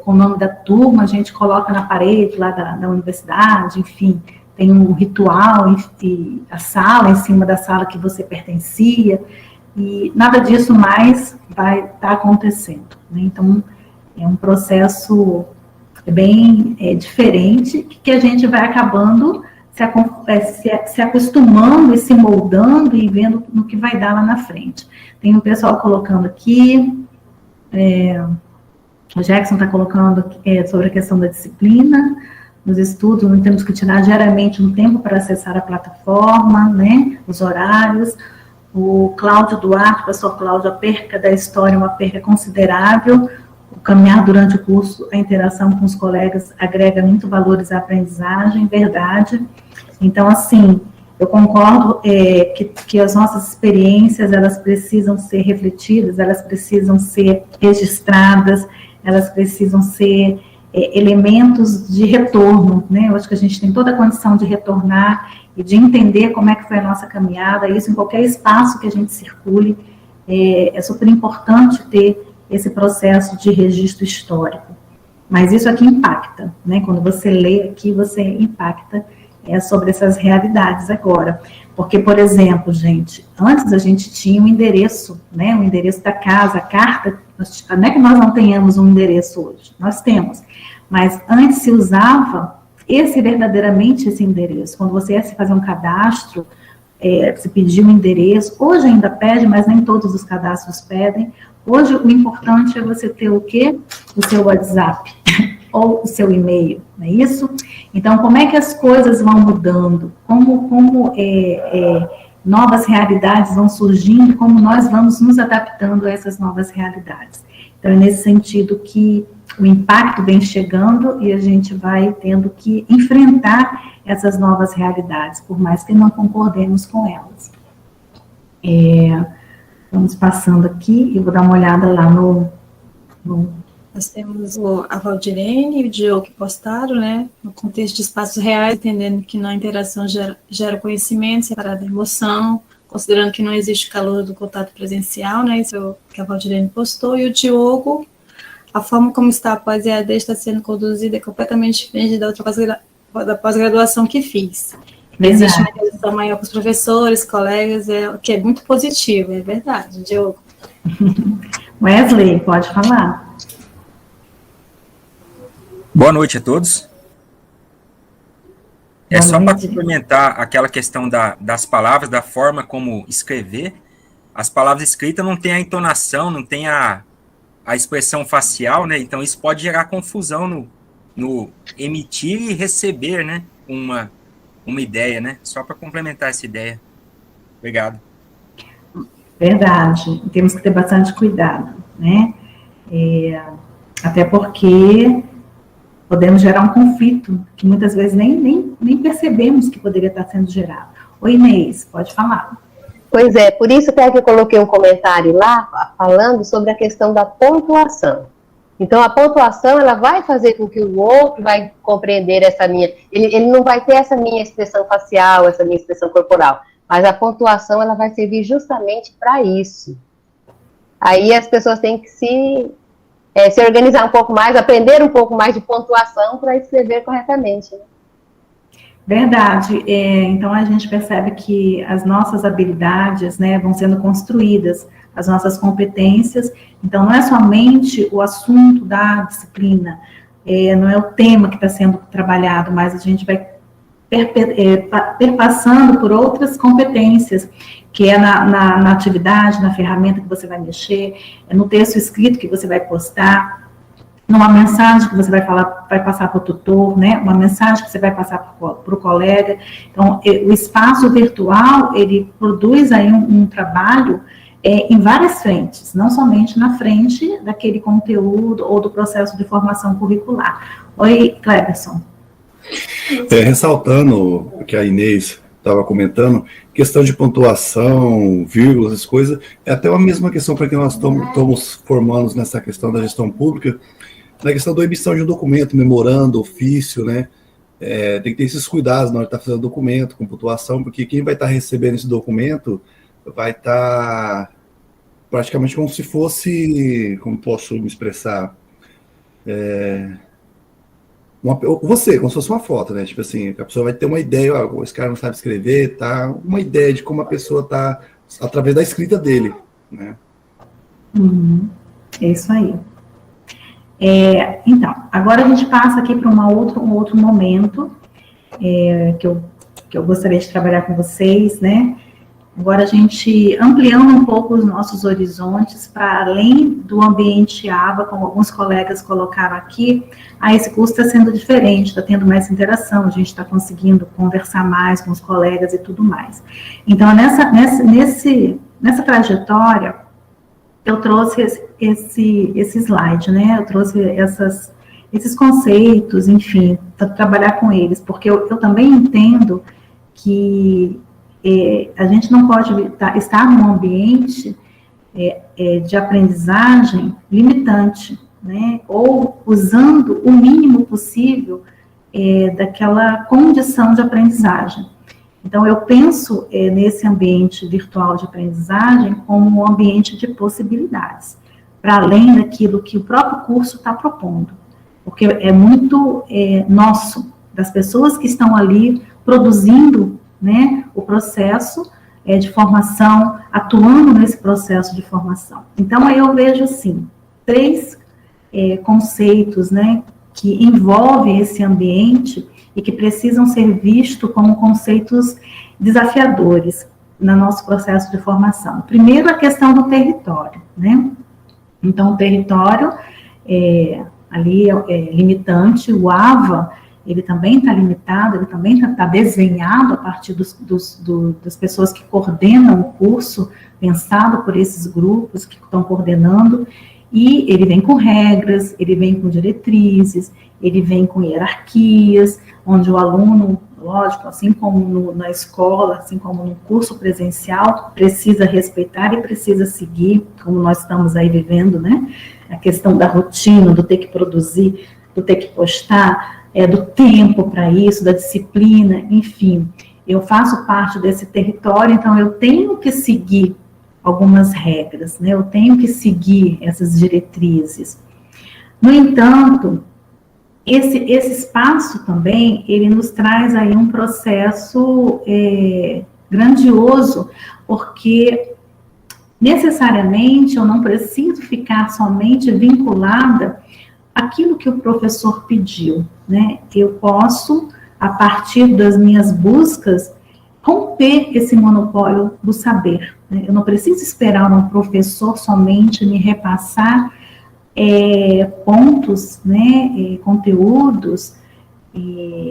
Speaker 1: com o nome da turma, a gente coloca na parede lá da universidade, enfim, tem um ritual, e a sala, em cima da sala que você pertencia, e nada disso mais vai estar acontecendo, né? Então, é um processo bem diferente, que a gente vai acabando se acostumando e se moldando e vendo no que vai dar lá na frente. Tem o pessoal colocando aqui, o Jackson está colocando sobre a questão da disciplina, nos estudos, nós temos que tirar diariamente um tempo para acessar a plataforma, né, os horários. O Cláudio Duarte, professor Cláudio, a perca da história é uma perca considerável. O caminhar durante o curso, a interação com os colegas agrega muito valores à aprendizagem, verdade. Então, assim, eu concordo que as nossas experiências, elas precisam ser refletidas, elas precisam ser registradas, elas precisam ser elementos de retorno, né? Eu acho que a gente tem toda a condição de retornar e de entender como é que foi a nossa caminhada, isso em qualquer espaço que a gente circule, é super importante ter esse processo de registro histórico. Mas isso aqui impacta, né? Quando você lê aqui, você impacta sobre essas realidades agora. Porque, por exemplo, gente, antes a gente tinha um endereço, né? O endereço da casa, a carta, não é que nós não tenhamos um endereço hoje, nós temos. Mas antes se usava verdadeiramente esse endereço. Quando você ia se fazer um cadastro, se pedir um endereço, hoje ainda pede, mas nem todos os cadastros pedem. Hoje o importante é você ter o quê? O seu WhatsApp ou o seu e-mail, não é isso? Então, como é que as coisas vão mudando? Como novas realidades vão surgindo, como nós vamos nos adaptando a essas novas realidades. Então, é nesse sentido que o impacto vem chegando e a gente vai tendo que enfrentar essas novas realidades, por mais que não concordemos com elas. Vamos passando aqui, e vou dar uma olhada lá no...
Speaker 5: Nós temos a Valdirene e o Diogo que postaram, né, no contexto de espaços reais, entendendo que na interação gera conhecimento, separado da emoção, considerando que não existe calor do contato presencial, né, isso é o que a Valdirene postou, e o Diogo, a forma como está a pós-EAD está sendo conduzida é completamente diferente da outra pós-graduação que fiz. Existe uma interação maior com os professores, colegas, que é muito positivo, é verdade, Diogo.
Speaker 1: Wesley, pode falar.
Speaker 8: Boa noite a todos. Só para complementar aquela questão das palavras, da forma como escrever, as palavras escritas não tem a entonação, não tem a expressão facial, né? Então isso pode gerar confusão no emitir e receber, né? Uma ideia, né? Só para complementar essa ideia. Obrigado.
Speaker 1: Verdade. Temos que ter bastante cuidado, né? Até porque podemos gerar um conflito que muitas vezes nem percebemos que poderia estar sendo gerado. Oi, Inês, pode falar.
Speaker 2: Pois é, por isso que eu coloquei um comentário lá, falando sobre a questão da pontuação. Então, a pontuação, ela vai fazer com que o outro vai compreender essa minha... Ele não vai ter essa minha expressão facial, essa minha expressão corporal, mas a pontuação, ela vai servir justamente para isso. Aí as pessoas têm que se organizar um pouco mais, aprender um pouco mais de pontuação para escrever corretamente, né?
Speaker 1: Verdade. Então, a gente percebe que as nossas habilidades, né, vão sendo construídas, as nossas competências. Então, não é somente o assunto da disciplina, não é o tema que está sendo trabalhado, mas a gente vai perpassando por outras competências, que é na atividade, na ferramenta que você vai mexer, no texto escrito que você vai postar, numa mensagem que você vai passar para o tutor, né? Uma mensagem que você vai passar para o colega. Então, o espaço virtual, ele produz aí um trabalho em várias frentes, não somente na frente daquele conteúdo ou do processo de formação curricular. Oi, Cleberson.
Speaker 4: Ressaltando o que a Inês estava comentando, questão de pontuação, vírgulas, essas coisas, é até a mesma questão para que nós estamos formando nessa questão da gestão pública, na questão da emissão de um documento, memorando, ofício, né? Tem que ter esses cuidados na hora de estar fazendo documento, com pontuação, porque quem vai estar recebendo esse documento vai estar praticamente como se fosse, como posso me expressar, como se fosse uma foto, né? Tipo assim, a pessoa vai ter uma ideia, esse cara não sabe escrever, tá? Uma ideia de como a pessoa tá através da escrita dele, né?
Speaker 1: É isso aí. Então, agora a gente passa aqui para um outro momento que eu gostaria de trabalhar com vocês, né? Agora, a gente ampliando um pouco os nossos horizontes para além do ambiente AVA, como alguns colegas colocaram aqui, esse curso está sendo diferente, está tendo mais interação, a gente está conseguindo conversar mais com os colegas e tudo mais. Então, nessa trajetória, eu trouxe esse slide, né? Eu trouxe esses conceitos, enfim, para trabalhar com eles, porque eu também entendo que a gente não pode estar num ambiente de aprendizagem limitante, né? Ou usando o mínimo possível daquela condição de aprendizagem. Então, eu penso nesse ambiente virtual de aprendizagem como um ambiente de possibilidades, para além daquilo que o próprio curso está propondo, porque é muito nosso, das pessoas que estão ali produzindo, né, o processo de formação, atuando nesse processo de formação. Então, aí eu vejo, assim, 3 conceitos, né, que envolvem esse ambiente e que precisam ser vistos como conceitos desafiadores no nosso processo de formação. Primeiro, a questão do território, né? Então, o território ali é limitante, o AVA, ele também está limitado, ele também está desenhado a partir das pessoas que coordenam o curso, pensado por esses grupos que estão coordenando, e ele vem com regras, ele vem com diretrizes, ele vem com hierarquias, onde o aluno, lógico, assim como na escola, assim como no curso presencial, precisa respeitar e precisa seguir, como nós estamos aí vivendo, né? A questão da rotina, do ter que produzir, do ter que postar, do tempo para isso, da disciplina, enfim. Eu faço parte desse território, então eu tenho que seguir algumas regras, né? Eu tenho que seguir essas diretrizes. No entanto, esse espaço também, ele nos traz aí um processo grandioso, porque necessariamente eu não preciso ficar somente vinculada àquilo que o professor pediu, né? Eu posso, a partir das minhas buscas, romper esse monopólio do saber, né? Eu não preciso esperar um professor somente me repassar pontos, né, conteúdos,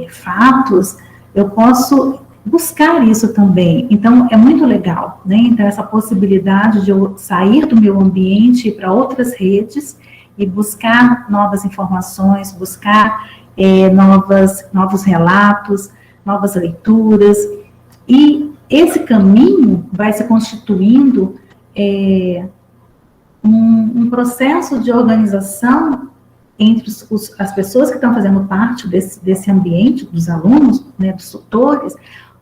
Speaker 1: fatos. Eu posso buscar isso também. Então, é muito legal, né? Então, essa possibilidade de eu sair do meu ambiente, ir para outras redes e buscar novas informações, buscar novos relatos, novas leituras. E esse caminho vai se constituindo um processo de organização entre as pessoas que estão fazendo parte desse ambiente, dos alunos, né, dos tutores,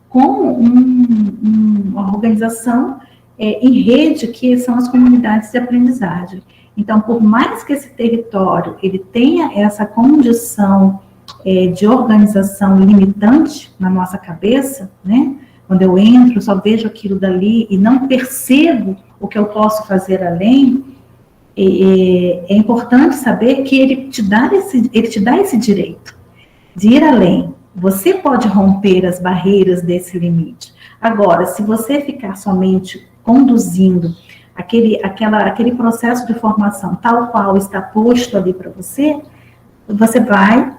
Speaker 1: com uma organização em rede, que são as comunidades de aprendizagem. Então, por mais que esse território ele tenha essa condição de organização limitante na nossa cabeça, né? Quando eu entro, só vejo aquilo dali e não percebo o que eu posso fazer além. É importante saber que ele te dá esse direito de ir além. Você pode romper as barreiras desse limite. Agora, se você ficar somente conduzindo aquele processo de formação tal qual está posto ali para você, você vai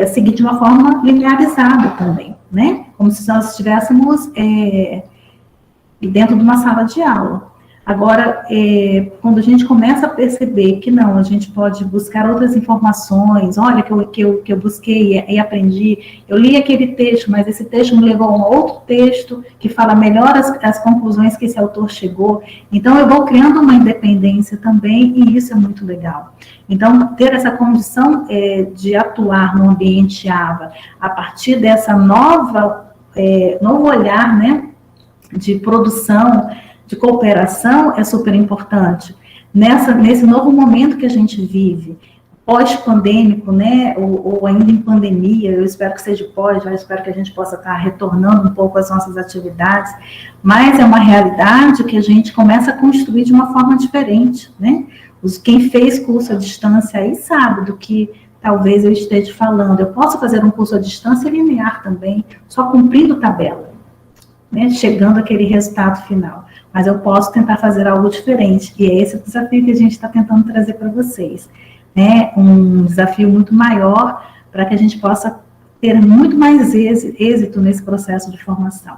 Speaker 1: seguir de uma forma linearizada também, né? Como se nós estivéssemos dentro de uma sala de aula. Agora, quando a gente começa a perceber que não, a gente pode buscar outras informações, olha, que eu busquei e aprendi, eu li aquele texto, mas esse texto me levou a um outro texto que fala melhor as conclusões que esse autor chegou. Então, eu vou criando uma independência também, e isso é muito legal. Então, ter essa condição de atuar no ambiente AVA, a partir dessa novo olhar, né, de produção, de cooperação, é super importante. Nesse novo momento que a gente vive, pós-pandêmico, né, ou ainda em pandemia, eu espero que seja pós, eu espero que a gente possa estar retornando um pouco às nossas atividades, mas é uma realidade que a gente começa a construir de uma forma diferente, né? Quem fez curso à distância aí sabe do que talvez eu esteja falando. Eu posso fazer um curso à distância linear também, só cumprindo tabela. né, chegando àquele resultado final. Mas eu posso tentar fazer algo diferente, e é esse o desafio que a gente está tentando trazer para vocês, né, um desafio muito maior para que a gente possa ter muito mais êxito nesse processo de formação.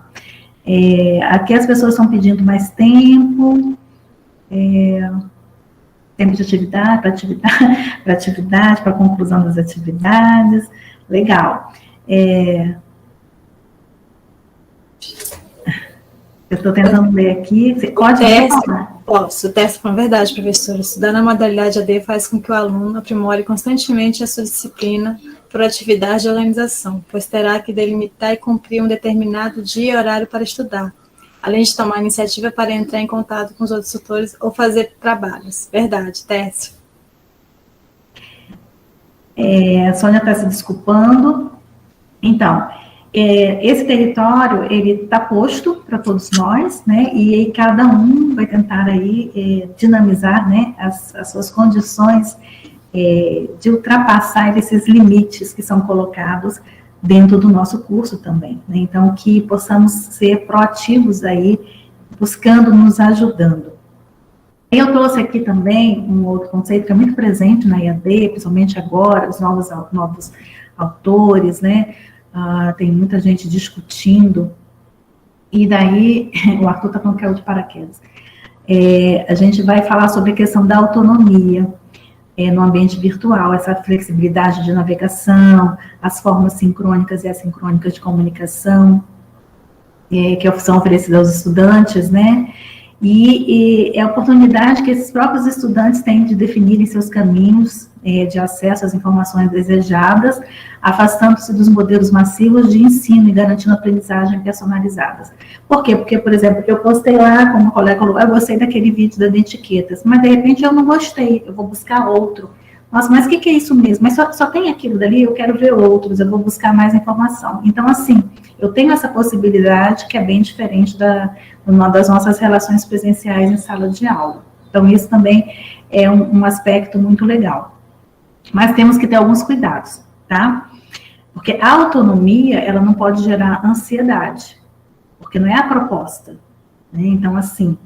Speaker 1: Aqui as pessoas estão pedindo mais tempo, tempo de atividade, para a conclusão das atividades, legal. Eu estou tentando ler aqui. Você pode falar?
Speaker 5: Posso. O teste com verdade, professora. Estudar na modalidade AD faz com que o aluno aprimore constantemente a sua disciplina por atividade e organização, pois terá que delimitar e cumprir um determinado dia e horário para estudar, além de tomar iniciativa para entrar em contato com os outros tutores ou fazer trabalhos. Verdade, Técio.
Speaker 1: A Sônia está se desculpando. Então, esse território, ele está posto para todos nós, né, e aí cada um vai tentar aí dinamizar, né, as suas condições de ultrapassar esses limites que são colocados dentro do nosso curso também, né, então que possamos ser proativos aí, buscando, nos ajudando. Eu trouxe aqui também um outro conceito que é muito presente na EAD, principalmente agora, os novos autores, né, tem muita gente discutindo, e daí, o Arthur está falando que caiu de paraquedas. A gente vai falar sobre a questão da autonomia no ambiente virtual, essa flexibilidade de navegação, as formas sincrônicas e assincrônicas de comunicação, que são oferecidas aos estudantes, né, e é a oportunidade que esses próprios estudantes têm de definirem seus caminhos de acesso às informações desejadas, afastando-se dos modelos massivos de ensino e garantindo aprendizagem personalizadas. Por quê? Porque, por exemplo, eu postei lá, como o colega falou, eu gostei daquele vídeo das etiquetas, mas de repente eu não gostei, eu vou buscar outro. Nossa, mas o que é isso mesmo? Mas só tem aquilo dali, eu quero ver outros, eu vou buscar mais informação. Então, assim, eu tenho essa possibilidade que é bem diferente das nossas relações presenciais em sala de aula. Então, isso também é um aspecto muito legal. Mas temos que ter alguns cuidados, tá? Porque a autonomia, ela não pode gerar ansiedade, porque não é a proposta, né? Então, assim,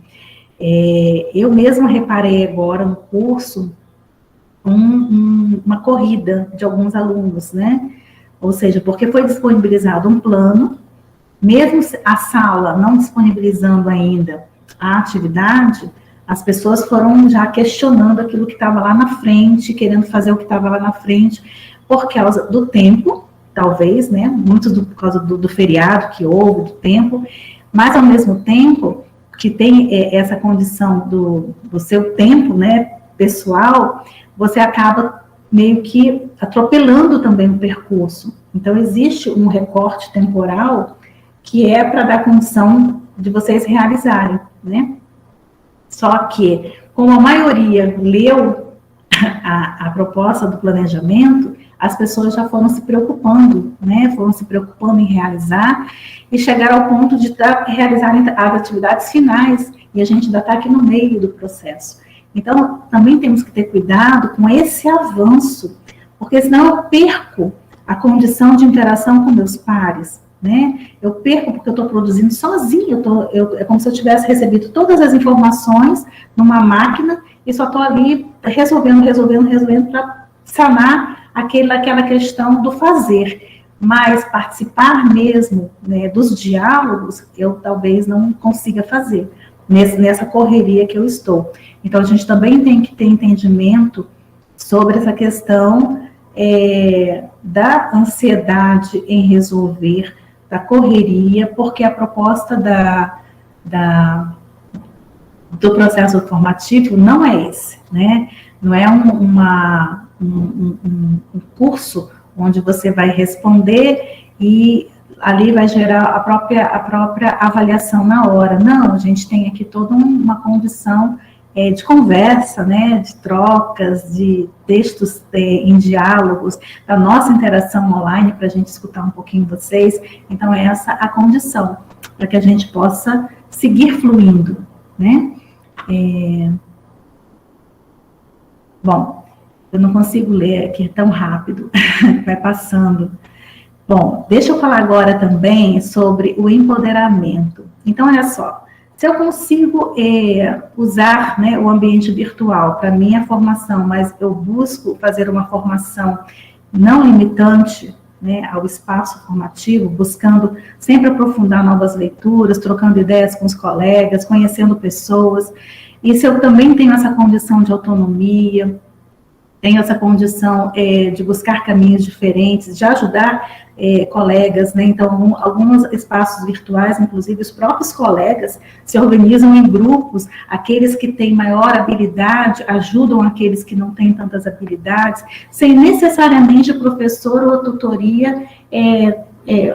Speaker 1: eu mesma reparei agora no curso uma corrida de alguns alunos, né? Ou seja, porque foi disponibilizado um plano, mesmo a sala não disponibilizando ainda a atividade, as pessoas foram já questionando aquilo que estava lá na frente, querendo fazer o que estava lá na frente, por causa do tempo, talvez, né? Muito por causa do feriado que houve, do tempo, mas ao mesmo tempo que tem essa condição do seu tempo, né, pessoal, você acaba meio que atropelando também o percurso. Então, existe um recorte temporal que é para dar condição de vocês realizarem, né? Só que, como a maioria leu a proposta do planejamento, as pessoas já foram se preocupando, né? Foram se preocupando em realizar e chegaram ao ponto de realizarem as atividades finais, e a gente ainda está aqui no meio do processo. Então, também temos que ter cuidado com esse avanço, porque senão eu perco a condição de interação com meus pares, né? Eu perco porque eu estou produzindo sozinho, é como se eu tivesse recebido todas as informações numa máquina e só estou ali resolvendo para sanar aquela questão do fazer. Mas participar mesmo, né, dos diálogos, eu talvez não consiga fazer nessa correria que eu estou. Então, a gente também tem que ter entendimento sobre essa questão da ansiedade em resolver, da correria, porque a proposta do processo formativo não é esse, né? Não é um curso onde você vai responder e ali vai gerar a própria avaliação na hora. Não, a gente tem aqui toda uma condição de conversa, né, de trocas, de textos em diálogos, da nossa interação online, para a gente escutar um pouquinho vocês. Então, é essa a condição, para que a gente possa seguir fluindo, né? Bom, eu não consigo ler aqui tão rápido, vai passando. Bom, deixa eu falar agora também sobre o empoderamento. Então, olha só, se eu consigo usar, né, o ambiente virtual para minha formação, mas eu busco fazer uma formação não limitante, né, ao espaço formativo, buscando sempre aprofundar novas leituras, trocando ideias com os colegas, conhecendo pessoas, e se eu também tenho essa condição de autonomia, tenho essa condição de buscar caminhos diferentes, de ajudar colegas, né? Então, alguns espaços virtuais, inclusive os próprios colegas, se organizam em grupos, aqueles que têm maior habilidade ajudam aqueles que não têm tantas habilidades, sem necessariamente o professor ou a tutoria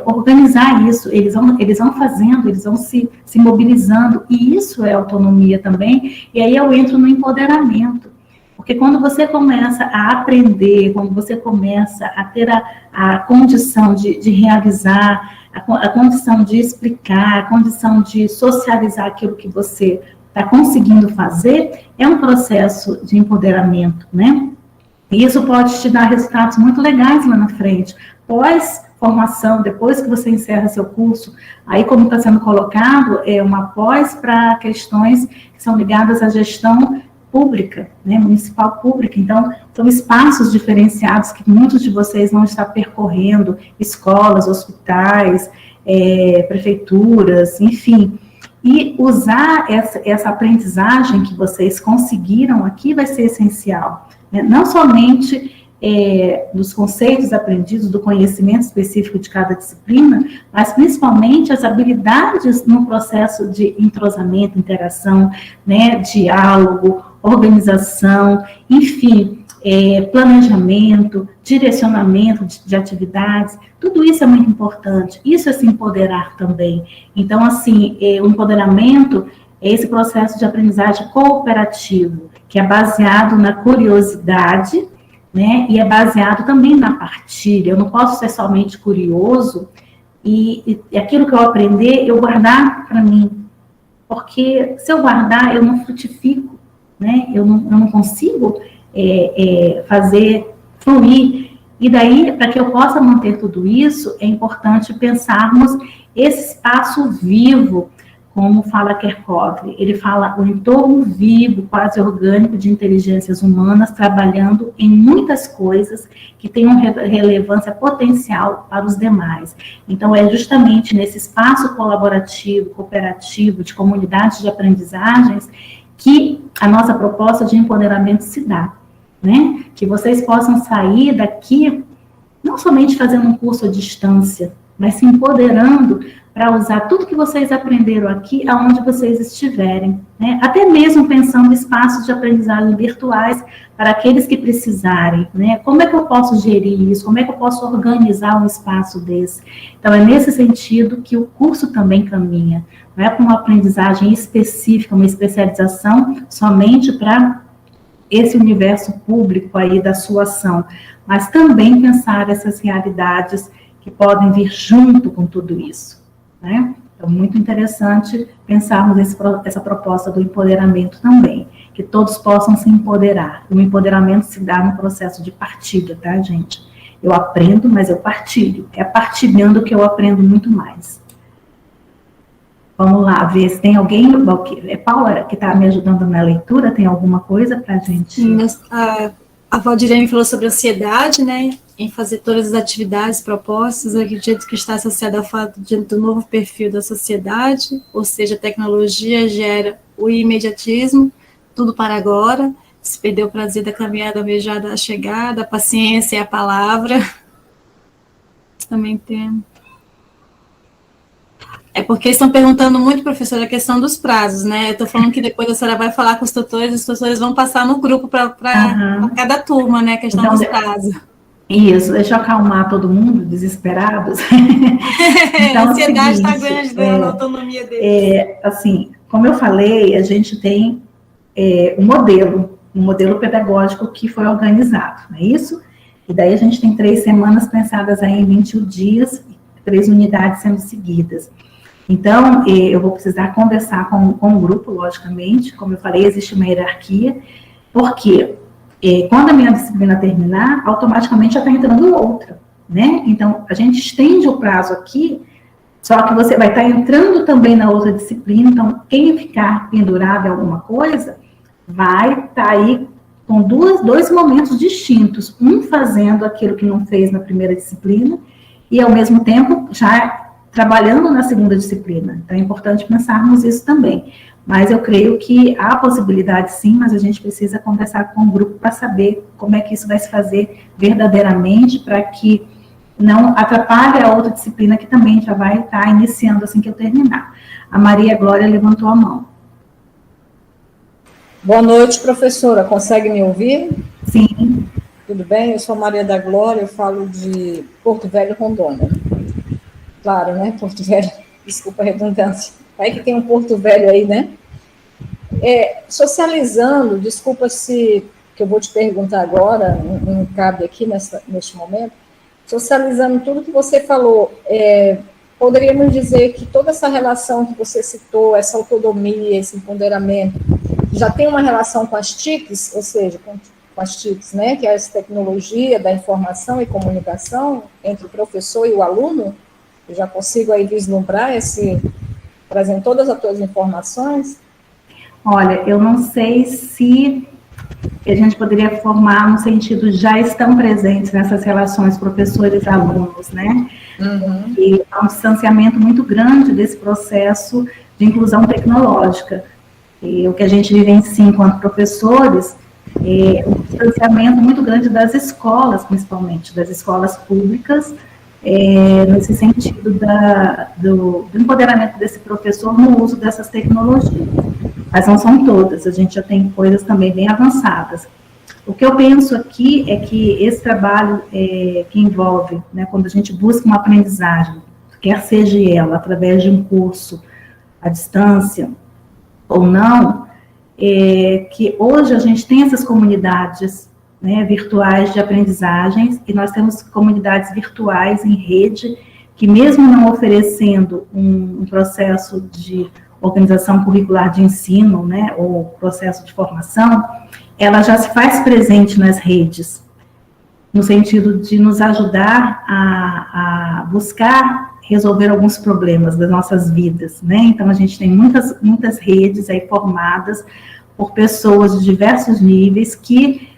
Speaker 1: organizar isso, eles vão fazendo, eles vão se mobilizando, e isso é autonomia também, e aí eu entro no empoderamento. Porque quando você começa a aprender, quando você começa a ter a condição de realizar, a condição de explicar, a condição de socializar aquilo que você está conseguindo fazer, é um processo de empoderamento, né? E isso pode te dar resultados muito legais lá na frente. Pós-formação, depois que você encerra seu curso, aí como está sendo colocado, é uma pós para questões que são ligadas à gestão pública, né, municipal pública. Então, são espaços diferenciados que muitos de vocês vão estar percorrendo, escolas, hospitais, prefeituras, enfim. E usar essa aprendizagem que vocês conseguiram aqui vai ser essencial, né? Não somente dos conceitos aprendidos, do conhecimento específico de cada disciplina, mas principalmente as habilidades no processo de entrosamento, interação, né, diálogo, organização, enfim, planejamento, direcionamento de atividades, tudo isso é muito importante, isso é se empoderar também. Então, assim, o empoderamento é esse processo de aprendizagem cooperativo, que é baseado na curiosidade, né, e é baseado também na partilha. Eu não posso ser somente curioso e aquilo que eu aprender, eu guardar para mim, porque se eu guardar, eu não frutifico, né? Eu não consigo fazer fluir. E daí, para que eu possa manter tudo isso, é importante pensarmos esse espaço vivo, como fala Kerckhoff. Ele fala o entorno vivo, quase orgânico de inteligências humanas, trabalhando em muitas coisas que tenham relevância potencial para os demais. Então, é justamente nesse espaço colaborativo, cooperativo, de comunidades de aprendizagens, que a nossa proposta de empoderamento se dá, né? Que vocês possam sair daqui, não somente fazendo um curso à distância, mas se empoderando para usar tudo que vocês aprenderam aqui, aonde vocês estiverem, né? Até mesmo pensando em espaços de aprendizagem virtuais para aqueles que precisarem, né? Como é que eu posso gerir isso? Como é que eu posso organizar um espaço desse? Então, é nesse sentido que o curso também caminha. Não é com uma aprendizagem específica, uma especialização somente para esse universo público aí da sua ação, mas também pensar essas realidades que podem vir junto com tudo isso, né? Então, muito interessante pensarmos essa proposta do empoderamento também, que todos possam se empoderar. O empoderamento se dá no processo de partilha, tá, gente? Eu aprendo, mas eu partilho. É partilhando que eu aprendo muito mais. Vamos lá, ver se tem alguém, Paula, que está me ajudando na leitura, tem alguma coisa para a gente?
Speaker 5: Sim, a Valdirene falou sobre ansiedade, né, em fazer todas as atividades propostas, acredito que está associado ao fato do novo perfil da sociedade, ou seja, a tecnologia gera o imediatismo, tudo para agora, se perdeu o prazer da caminhada almejada à chegada, a paciência é a palavra. Também tem... É porque estão perguntando muito, professora, a questão dos prazos, né? Eu estou falando que depois a senhora vai falar com os tutores vão passar no grupo para cada turma, né? A questão então, dos prazos.
Speaker 1: Isso, deixa eu acalmar todo mundo, desesperados.
Speaker 5: Então, a ansiedade está grande da autonomia deles.
Speaker 1: Assim, como eu falei, a gente tem um modelo pedagógico que foi organizado, não é isso? E daí a gente tem 3 semanas pensadas aí em 21 dias, 3 unidades sendo seguidas. Então, eu vou precisar conversar com o grupo, logicamente, como eu falei, existe uma hierarquia, porque quando a minha disciplina terminar, automaticamente já está entrando outra, né? Então, a gente estende o prazo aqui, só que você vai estar entrando também na outra disciplina, então, quem ficar pendurado em alguma coisa, vai estar aí com dois momentos distintos, um fazendo aquilo que não fez na primeira disciplina, e, ao mesmo tempo, já trabalhando na segunda disciplina. Então, é importante pensarmos isso também. Mas eu creio que há possibilidade, sim, mas a gente precisa conversar com o grupo para saber como é que isso vai se fazer verdadeiramente, para que não atrapalhe a outra disciplina que também já vai estar iniciando assim que eu terminar. A Maria Glória levantou a mão.
Speaker 9: Boa noite, professora. Consegue me ouvir?
Speaker 1: Sim.
Speaker 9: Tudo bem? Eu sou Maria da Glória, eu falo de Porto Velho, Rondônia. Claro, né? Porto Velho, desculpa a redundância. Aí que tem um Porto Velho aí, né? Socializando, desculpa se que eu vou te perguntar agora, não cabe aqui neste momento, socializando tudo que você falou, poderíamos dizer que toda essa relação que você citou, essa autonomia, esse empoderamento, já tem uma relação com as TICs, ou seja, com as TICs, né, que é essa tecnologia da informação e comunicação entre o professor e o aluno? Eu já consigo aí vislumbrar trazendo todas as tuas informações?
Speaker 1: Olha, eu não sei se a gente poderia formar no sentido já estão presentes nessas relações professores-alunos, né?
Speaker 9: Uhum.
Speaker 1: E há um distanciamento muito grande desse processo de inclusão tecnológica. E o que a gente vivencia enquanto professores é um distanciamento muito grande das escolas, principalmente, das escolas públicas, nesse sentido do empoderamento desse professor no uso dessas tecnologias. Mas não são todas, a gente já tem coisas também bem avançadas. O que eu penso aqui é que esse trabalho que envolve, né, quando a gente busca uma aprendizagem, quer seja ela através de um curso à distância ou não, que hoje a gente tem essas comunidades, né, virtuais de aprendizagens, e nós temos comunidades virtuais em rede, que mesmo não oferecendo um processo de organização curricular de ensino, né, ou processo de formação, ela já se faz presente nas redes, no sentido de nos ajudar a buscar resolver alguns problemas das nossas vidas, né? Então, a gente tem muitas redes aí formadas por pessoas de diversos níveis que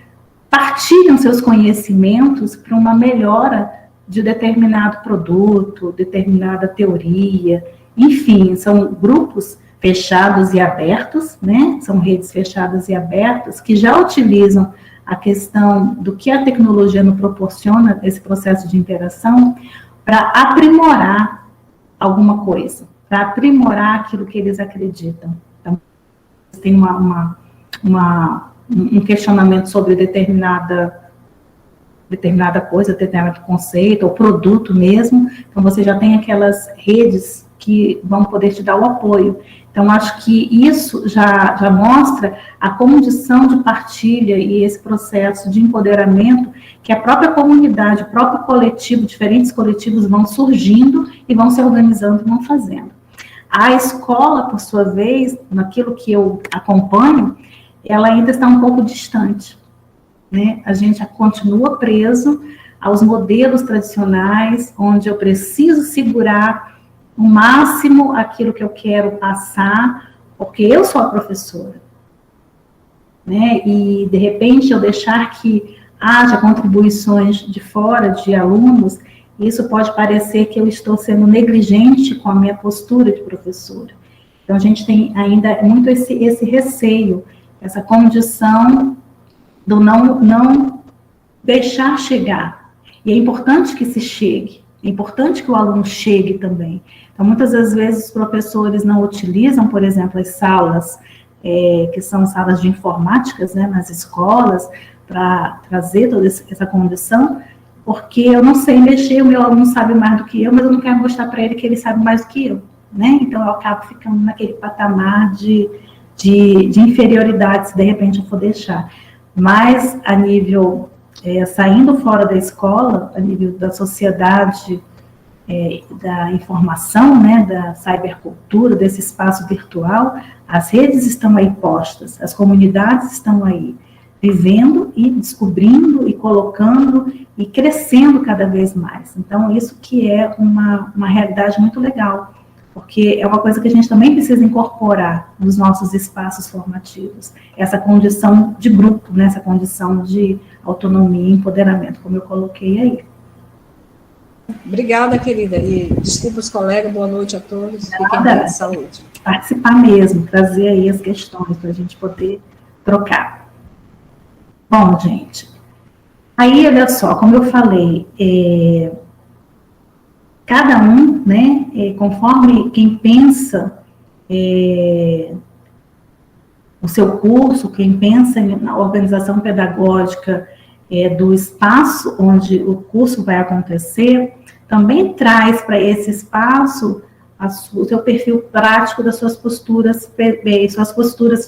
Speaker 1: partilham seus conhecimentos para uma melhora de determinado produto, determinada teoria, enfim, são grupos fechados e abertos, né? São redes fechadas e abertas que já utilizam a questão do que a tecnologia nos proporciona, esse processo de interação, para aprimorar alguma coisa, para aprimorar aquilo que eles acreditam. Então, tem um questionamento sobre determinada coisa, determinado conceito, ou produto mesmo, então você já tem aquelas redes que vão poder te dar o apoio. Então, acho que isso já mostra a condição de partilha e esse processo de empoderamento que a própria comunidade, o próprio coletivo, diferentes coletivos vão surgindo e vão se organizando e vão fazendo. A escola, por sua vez, naquilo que eu acompanho, ela ainda está um pouco distante, né? A gente continua preso aos modelos tradicionais, onde eu preciso segurar o máximo aquilo que eu quero passar, porque eu sou a professora, né? E, de repente, eu deixar que haja contribuições de fora, de alunos, isso pode parecer que eu estou sendo negligente com a minha postura de professora. Então, a gente tem ainda muito esse receio, essa condição do não deixar chegar. E é importante que se chegue, é importante que o aluno chegue também. Então, muitas das vezes, os professores não utilizam, por exemplo, as salas, que são salas de informáticas, né, nas escolas, para trazer toda essa condição, porque eu não sei mexer, o meu aluno sabe mais do que eu, mas eu não quero mostrar para ele que ele sabe mais do que eu, né? Então, eu acabo ficando naquele patamar de inferioridade, se de repente eu for deixar. Mas, a nível, saindo fora da escola, a nível da sociedade, da informação, né, da cybercultura, desse espaço virtual, as redes estão aí postas, as comunidades estão aí. vivendo e descobrindo e colocando e crescendo cada vez mais. Então, isso que é uma realidade muito legal, porque é uma coisa que a gente também precisa incorporar nos nossos espaços formativos, essa condição de grupo, né, essa condição de autonomia e empoderamento, como eu coloquei aí.
Speaker 9: Obrigada, querida, e desculpa os colegas, boa noite a todos, fiquem bem de saúde.
Speaker 1: Participar mesmo, trazer aí as questões para a gente poder trocar. Bom, gente, aí, olha só, como eu falei, cada um, né, conforme quem pensa o seu curso, quem pensa na organização pedagógica do espaço onde o curso vai acontecer, também traz para esse espaço o seu perfil prático das suas posturas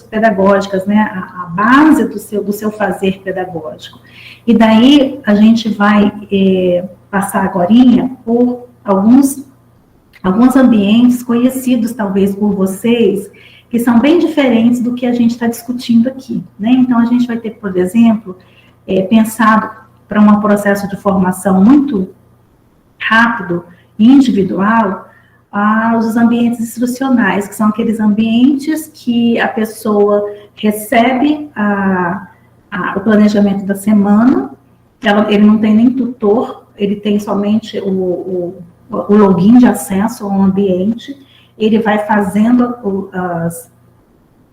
Speaker 1: pedagógicas, né, a base do seu fazer pedagógico. E daí a gente vai passar agorinha por alguns ambientes conhecidos, talvez, por vocês, que são bem diferentes do que a gente está discutindo aqui, né? Então, a gente vai ter, por exemplo, pensado para um processo de formação muito rápido e individual, os ambientes instrucionais, que são aqueles ambientes que a pessoa recebe o planejamento da semana, ele não tem nem tutor, ele tem somente o login de acesso ao ambiente, ele vai fazendo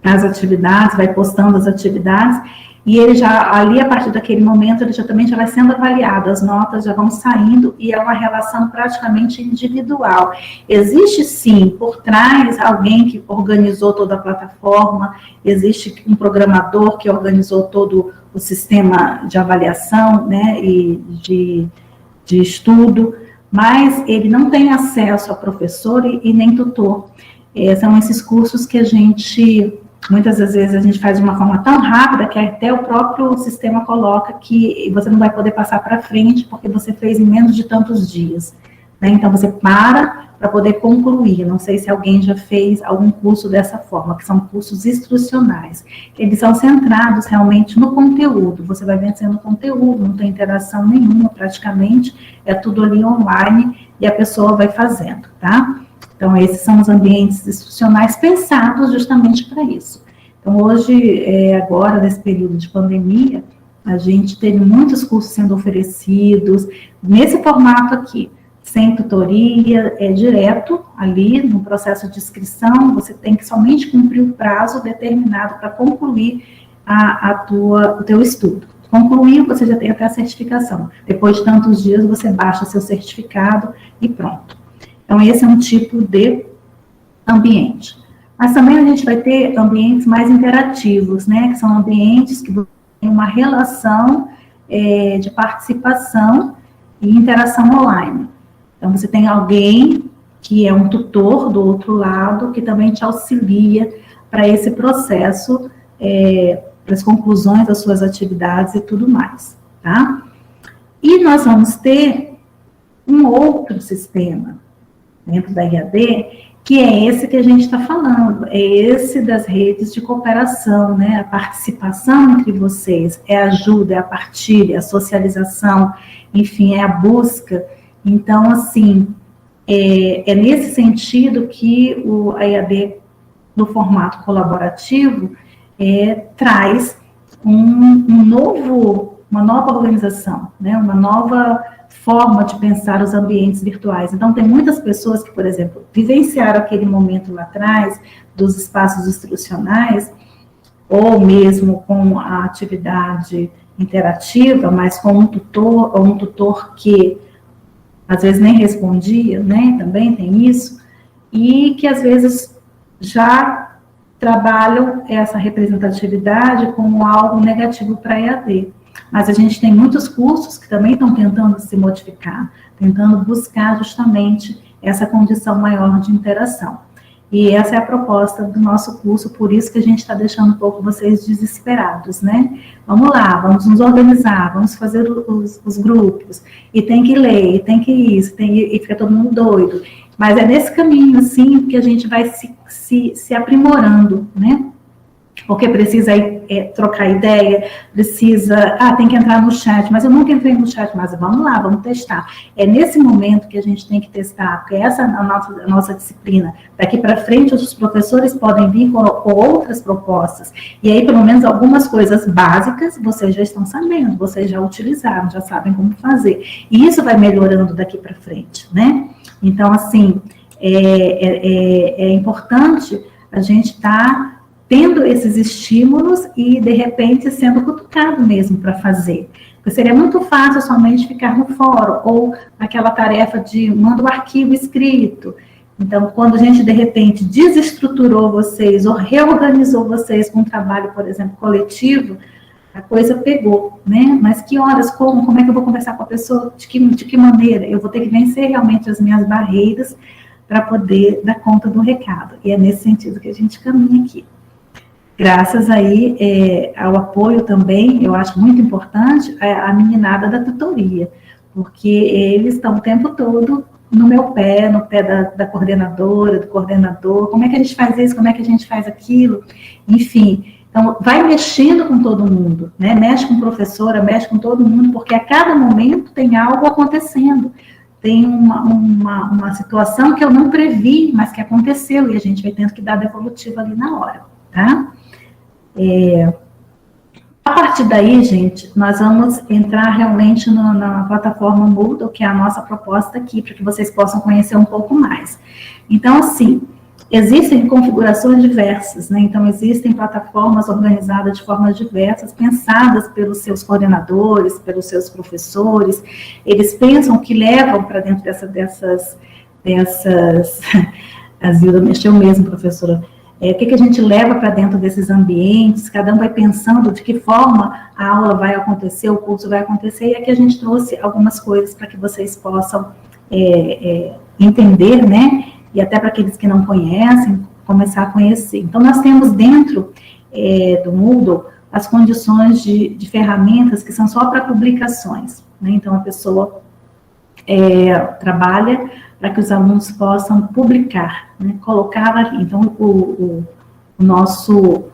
Speaker 1: as atividades, vai postando as atividades, e ele já, ali, a partir daquele momento, ele também já vai sendo avaliado, as notas já vão saindo, e é uma relação praticamente individual. Existe, sim, por trás, alguém que organizou toda a plataforma, existe um programador que organizou todo o sistema de avaliação, né, e de estudo, mas ele não tem acesso a professor e nem tutor. São esses cursos que a gente... Muitas das vezes a gente faz de uma forma tão rápida que até o próprio sistema coloca que você não vai poder passar para frente porque você fez em menos de tantos dias, né? Então, você para poder concluir. Não sei se alguém já fez algum curso dessa forma, que são cursos instrucionais. Eles são centrados realmente no conteúdo. Você vai vencendo o conteúdo, não tem interação nenhuma praticamente, é tudo ali online e a pessoa vai fazendo, tá? Então, esses são os ambientes institucionais pensados justamente para isso. Então, hoje, agora, nesse período de pandemia, a gente teve muitos cursos sendo oferecidos, nesse formato aqui, sem tutoria, direto ali, no processo de inscrição, você tem que somente cumprir o prazo determinado para concluir o teu estudo. Concluiu, você já tem até a certificação. Depois de tantos dias, você baixa seu certificado e pronto. Então, esse é um tipo de ambiente. Mas também a gente vai ter ambientes mais interativos, né? Que são ambientes que têm uma relação de participação e interação online. Então, você tem alguém que é um tutor do outro lado, que também te auxilia para esse processo, para as conclusões das suas atividades e tudo mais, tá? E nós vamos ter um outro sistema dentro da IAD, que é esse que a gente está falando, é esse das redes de cooperação, né, a participação entre vocês, é a ajuda, é a partilha, é a socialização, enfim, é a busca. Então, assim, é nesse sentido que a IAD, no formato colaborativo, traz uma nova organização, né, uma nova forma de pensar os ambientes virtuais. Então, tem muitas pessoas que, por exemplo, vivenciaram aquele momento lá atrás dos espaços instrucionais, ou mesmo com a atividade interativa, mas com um tutor, ou um tutor que às vezes nem respondia, né, também tem isso, e que às vezes já trabalham essa representatividade como algo negativo para a EAD. Mas a gente tem muitos cursos que também estão tentando se modificar, tentando buscar justamente essa condição maior de interação. E essa é a proposta do nosso curso, por isso que a gente está deixando um pouco vocês desesperados, né? Vamos lá, vamos nos organizar, vamos fazer os grupos, e tem que ler, e tem que isso, e fica todo mundo doido. Mas é nesse caminho, assim, que a gente vai se aprimorando, né? porque precisa trocar ideia, precisa, tem que entrar no chat, mas eu nunca entrei no chat, mas vamos lá, vamos testar. É nesse momento que a gente tem que testar, porque essa é a nossa disciplina. Daqui para frente, os professores podem vir com outras propostas, e aí, pelo menos, algumas coisas básicas, vocês já estão sabendo, vocês já utilizaram, já sabem como fazer, e isso vai melhorando daqui para frente, né? Então, assim, é importante a gente estar tendo esses estímulos e, de repente, sendo cutucado mesmo para fazer. Porque seria muito fácil somente ficar no fórum, ou aquela tarefa de manda o arquivo escrito. Então, quando a gente, de repente, desestruturou vocês, ou reorganizou vocês com um trabalho, por exemplo, coletivo, a coisa pegou, né? Mas que horas, como é que eu vou conversar com a pessoa, de que maneira? Eu vou ter que vencer realmente as minhas barreiras para poder dar conta do recado. E é nesse sentido que a gente caminha aqui. Graças aí ao apoio também, eu acho muito importante, a meninada da tutoria, porque eles estão o tempo todo no pé da coordenadora, do coordenador, como é que a gente faz isso, como é que a gente faz aquilo, enfim. Então, vai mexendo com todo mundo, né? Mexe com professora, mexe com todo mundo, porque a cada momento tem algo acontecendo. Tem uma situação que eu não previ, mas que aconteceu, e a gente vai tendo que dar devolutiva ali na hora, tá? A partir daí, gente, nós vamos entrar realmente na plataforma Moodle, que é a nossa proposta aqui, para que vocês possam conhecer um pouco mais. Então, assim, existem configurações diversas, né? Então, existem plataformas organizadas de formas diversas, pensadas pelos seus coordenadores, pelos seus professores. Eles pensam que levam para dentro dessas a Zilda mexeu mesmo, professora. O que a gente leva para dentro desses ambientes, cada um vai pensando de que forma a aula vai acontecer, o curso vai acontecer, e aqui a gente trouxe algumas coisas para que vocês possam entender, né? E até para aqueles que não conhecem, começar a conhecer. Então, nós temos dentro do Moodle as condições de ferramentas que são só para publicações, né? Então, a pessoa trabalha para que os alunos possam publicar, né? Colocar ali. Então, o nosso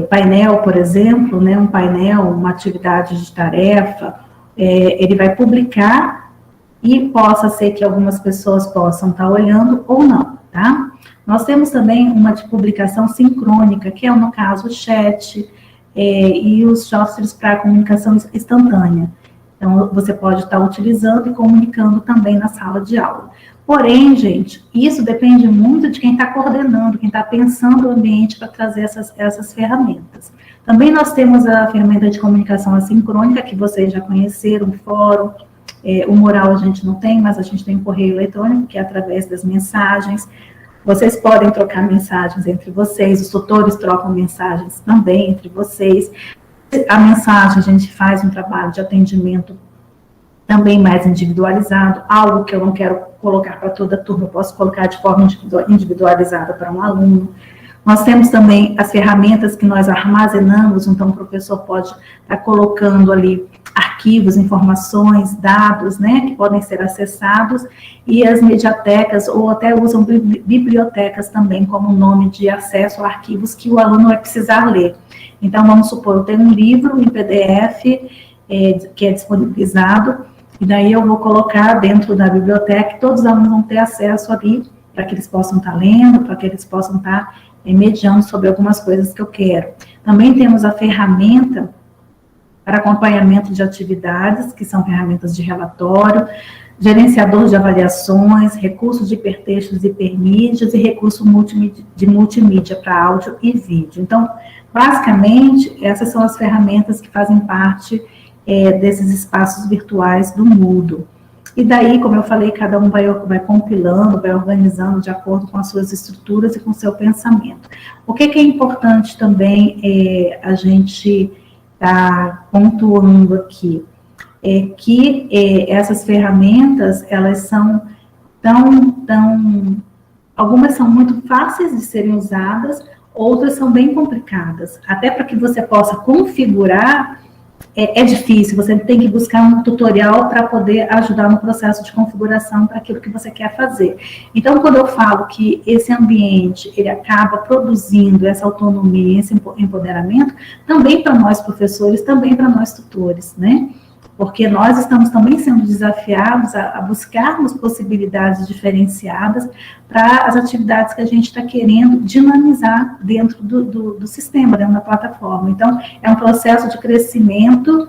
Speaker 1: painel, por exemplo, né? Um painel, uma atividade de tarefa, ele vai publicar e possa ser que algumas pessoas possam estar olhando ou não, tá? Nós temos também uma de publicação sincrônica, que é, no caso, o chat e os softwares para comunicação instantânea. Então, você pode estar utilizando e comunicando também na sala de aula. Porém, gente, isso depende muito de quem está coordenando, quem está pensando o ambiente para trazer essas ferramentas. Também nós temos a ferramenta de comunicação assincrônica, que vocês já conheceram, o fórum. O mural a gente não tem, mas a gente tem o correio eletrônico, que é através das mensagens. Vocês podem trocar mensagens entre vocês, os tutores trocam mensagens também entre vocês. A mensagem, a gente faz um trabalho de atendimento também mais individualizado, algo que eu não quero colocar para toda a turma, eu posso colocar de forma individualizada para um aluno. Nós temos também as ferramentas que nós armazenamos, então o professor pode estar colocando ali arquivos, informações, dados, né, que podem ser acessados, e as mediatecas, ou até usam bibliotecas também como nome de acesso a arquivos que o aluno vai precisar ler. Então, vamos supor, eu tenho um livro em PDF que é disponibilizado, e daí eu vou colocar dentro da biblioteca, todos os alunos vão ter acesso ali, para que eles possam estar lendo, para que eles possam estar mediando sobre algumas coisas que eu quero. Também temos a ferramenta para acompanhamento de atividades, que são ferramentas de relatório, gerenciador de avaliações, recursos de hipertextos e hipermídias, e recurso de multimídia para áudio e vídeo. Então, basicamente, essas são as ferramentas que fazem parte desses espaços virtuais do Moodle. E daí, como eu falei, cada um vai compilando, vai organizando de acordo com as suas estruturas e com o seu pensamento. O que é importante também a gente está pontuando aqui é que essas ferramentas, elas são algumas são muito fáceis de serem usadas, outras são bem complicadas. Até para que você possa configurar é difícil, você tem que buscar um tutorial para poder ajudar no processo de configuração para aquilo que você quer fazer. Então, quando eu falo que esse ambiente, ele acaba produzindo essa autonomia, esse empoderamento, também para nós professores, também para nós tutores, né? Porque nós estamos também sendo desafiados a buscarmos possibilidades diferenciadas para as atividades que a gente está querendo dinamizar dentro do sistema, dentro da plataforma. Então, é um processo de crescimento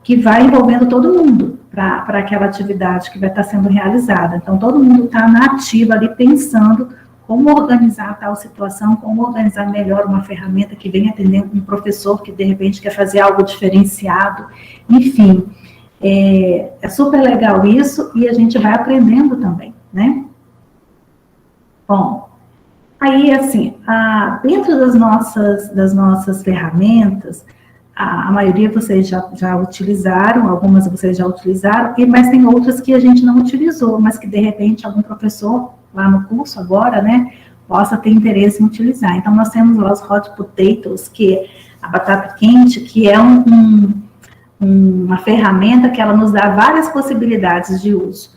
Speaker 1: que vai envolvendo todo mundo para aquela atividade que vai estar sendo realizada. Então, todo mundo está na ativa ali pensando como organizar tal situação, como organizar melhor uma ferramenta que venha atender um professor que, de repente, quer fazer algo diferenciado. Enfim, é super legal isso e a gente vai aprendendo também, né? Bom, aí, assim, dentro das nossas ferramentas, a maioria vocês já utilizaram, algumas vocês já utilizaram, mas tem outras que a gente não utilizou, mas que, de repente, algum professor lá no curso agora, né, possa ter interesse em utilizar. Então, nós temos lá os hot potatoes, que é a batata quente, que é uma ferramenta que ela nos dá várias possibilidades de uso.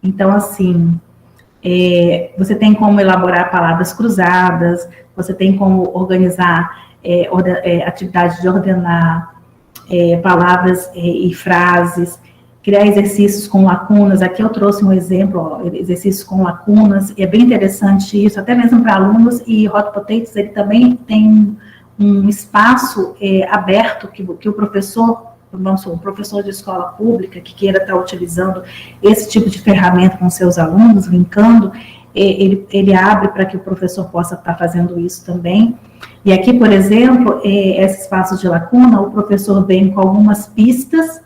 Speaker 1: Então, assim, você tem como elaborar palavras cruzadas, você tem como organizar atividade de ordenar palavras e frases, criar exercícios com lacunas. Aqui eu trouxe um exemplo, ó, exercícios com lacunas, e é bem interessante isso, até mesmo para alunos, e Hot Potatoes, ele também tem um espaço aberto que o professor, vamos supor, um professor de escola pública que queira estar utilizando esse tipo de ferramenta com seus alunos, linkando, ele abre para que o professor possa estar fazendo isso também. E aqui, por exemplo, esse espaço de lacuna, o professor vem com algumas pistas,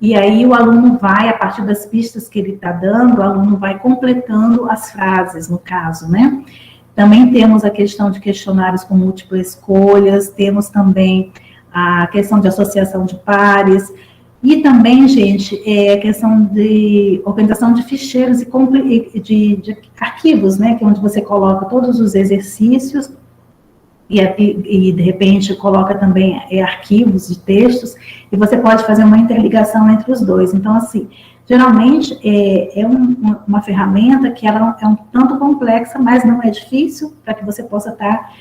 Speaker 1: e aí o aluno vai, a partir das pistas que ele está dando, o aluno vai completando as frases, no caso, né? Também temos a questão de questionários com múltiplas escolhas, temos também a questão de associação de pares, e também, gente, a questão de organização de ficheiros e de arquivos, né? Que é onde você coloca todos os exercícios, e de repente coloca também arquivos de textos, e você pode fazer uma interligação entre os dois. Então, assim, geralmente uma ferramenta que ela é um tanto complexa, mas não é difícil, para que você possa estar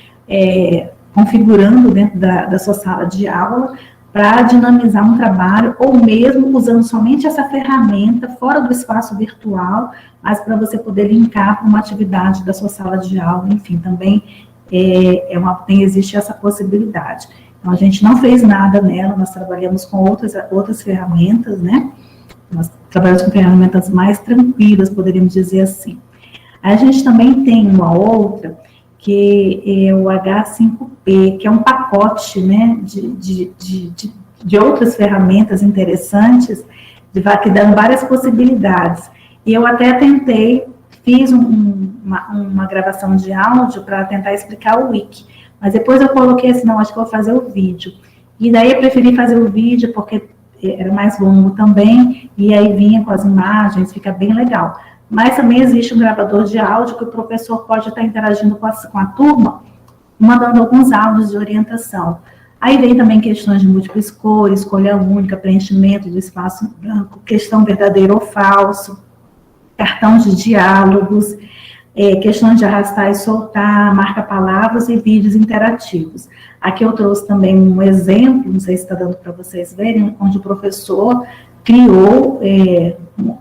Speaker 1: configurando dentro da sua sala de aula, para dinamizar um trabalho, ou mesmo usando somente essa ferramenta fora do espaço virtual, mas para você poder linkar com uma atividade da sua sala de aula, enfim, também existe essa possibilidade. Então, a gente não fez nada nela, nós trabalhamos com outras ferramentas, né? Nós trabalhamos com ferramentas mais tranquilas, poderíamos dizer assim. A gente também tem uma outra, que é o H5P, que é um pacote, né, de outras ferramentas interessantes, que dão várias possibilidades. E eu até fiz uma gravação de áudio para tentar explicar o wiki, mas depois eu coloquei assim, não, acho que eu vou fazer o vídeo. E daí eu preferi fazer o vídeo, porque era mais longo também, e aí vinha com as imagens, fica bem legal. Mas também existe um gravador de áudio que o professor pode estar interagindo com a turma, mandando alguns áudios de orientação. Aí vem também questões de múltipla escolha única, preenchimento de espaço branco, questão verdadeiro ou falso, cartão de diálogos, questões de arrastar e soltar, marca-palavras e vídeos interativos. Aqui eu trouxe também um exemplo, não sei se está dando para vocês verem, onde o professor criou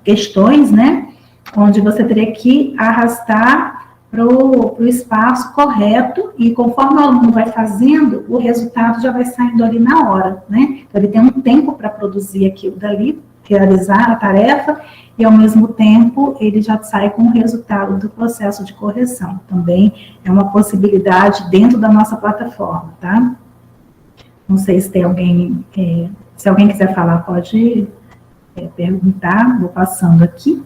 Speaker 1: questões, né, onde você teria que arrastar para o espaço correto, e conforme o aluno vai fazendo, o resultado já vai saindo ali na hora, né? Então, ele tem um tempo para produzir aquilo dali, realizar a tarefa, e ao mesmo tempo ele já sai com o resultado do processo de correção. Também é uma possibilidade dentro da nossa plataforma, tá? Não sei se tem alguém, se alguém quiser falar, pode perguntar, vou passando aqui.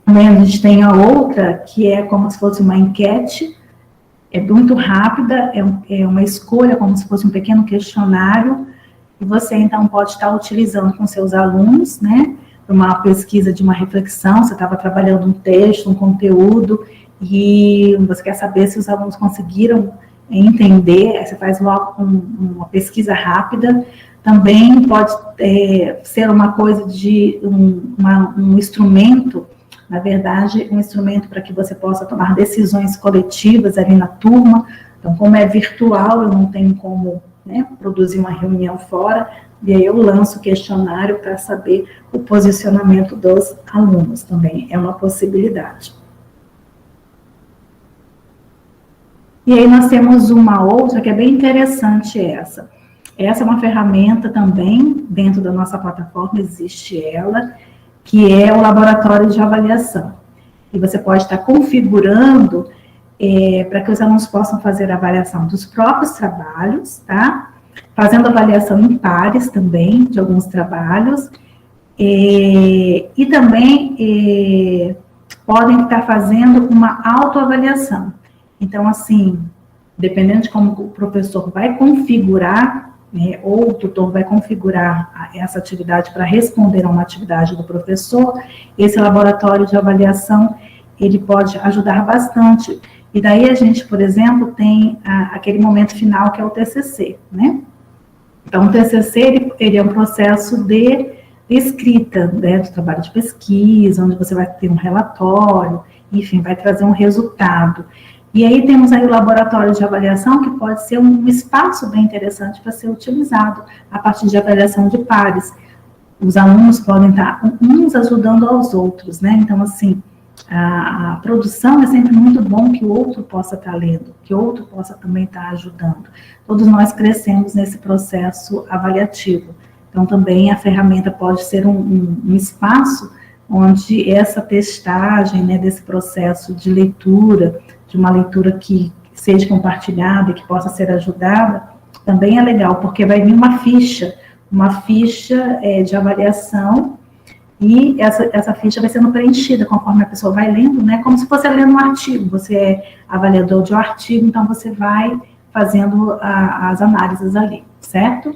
Speaker 1: Também a gente tem a outra, que é como se fosse uma enquete, é muito rápida, é uma escolha, como se fosse um pequeno questionário, e você, então, pode estar utilizando com seus alunos, né, para uma pesquisa de uma reflexão, você estava trabalhando um texto, um conteúdo, e você quer saber se os alunos conseguiram entender, você faz uma pesquisa rápida, também pode ser uma coisa de um instrumento, na verdade, um instrumento para que você possa tomar decisões coletivas ali na turma. Então, como é virtual, eu não tenho como, né, produzir uma reunião fora, e aí eu lanço o questionário para saber o posicionamento dos alunos, também é uma possibilidade. E aí nós temos uma outra que é bem interessante essa. Essa é uma ferramenta também, dentro da nossa plataforma existe ela, que é o laboratório de avaliação. E você pode estar configurando para que os alunos possam fazer a avaliação dos próprios trabalhos, tá? Fazendo avaliação em pares também, de alguns trabalhos, e também podem estar fazendo uma autoavaliação. Então, assim, dependendo de como o professor vai configurar, né, ou o tutor vai configurar essa atividade para responder a uma atividade do professor, esse laboratório de avaliação, ele pode ajudar bastante. E daí a gente, por exemplo, tem aquele momento final que é o TCC, né? Então, o TCC, ele é um processo de escrita, né, do trabalho de pesquisa, onde você vai ter um relatório, enfim, vai trazer um resultado. E aí temos aí o laboratório de avaliação, que pode ser um espaço bem interessante para ser utilizado a partir de avaliação de pares. Os alunos podem estar uns ajudando aos outros, né? Então, assim, a produção é sempre muito bom que o outro possa estar lendo, que o outro possa também estar ajudando. Todos nós crescemos nesse processo avaliativo. Então, também a ferramenta pode ser um espaço onde essa testagem, né, desse processo de leitura, de uma leitura que seja compartilhada e que possa ser ajudada, também é legal, porque vai vir uma ficha de avaliação, e essa ficha vai sendo preenchida conforme a pessoa vai lendo, né, como se fosse lendo um artigo. Você é avaliador de um artigo, então você vai fazendo as análises ali, certo?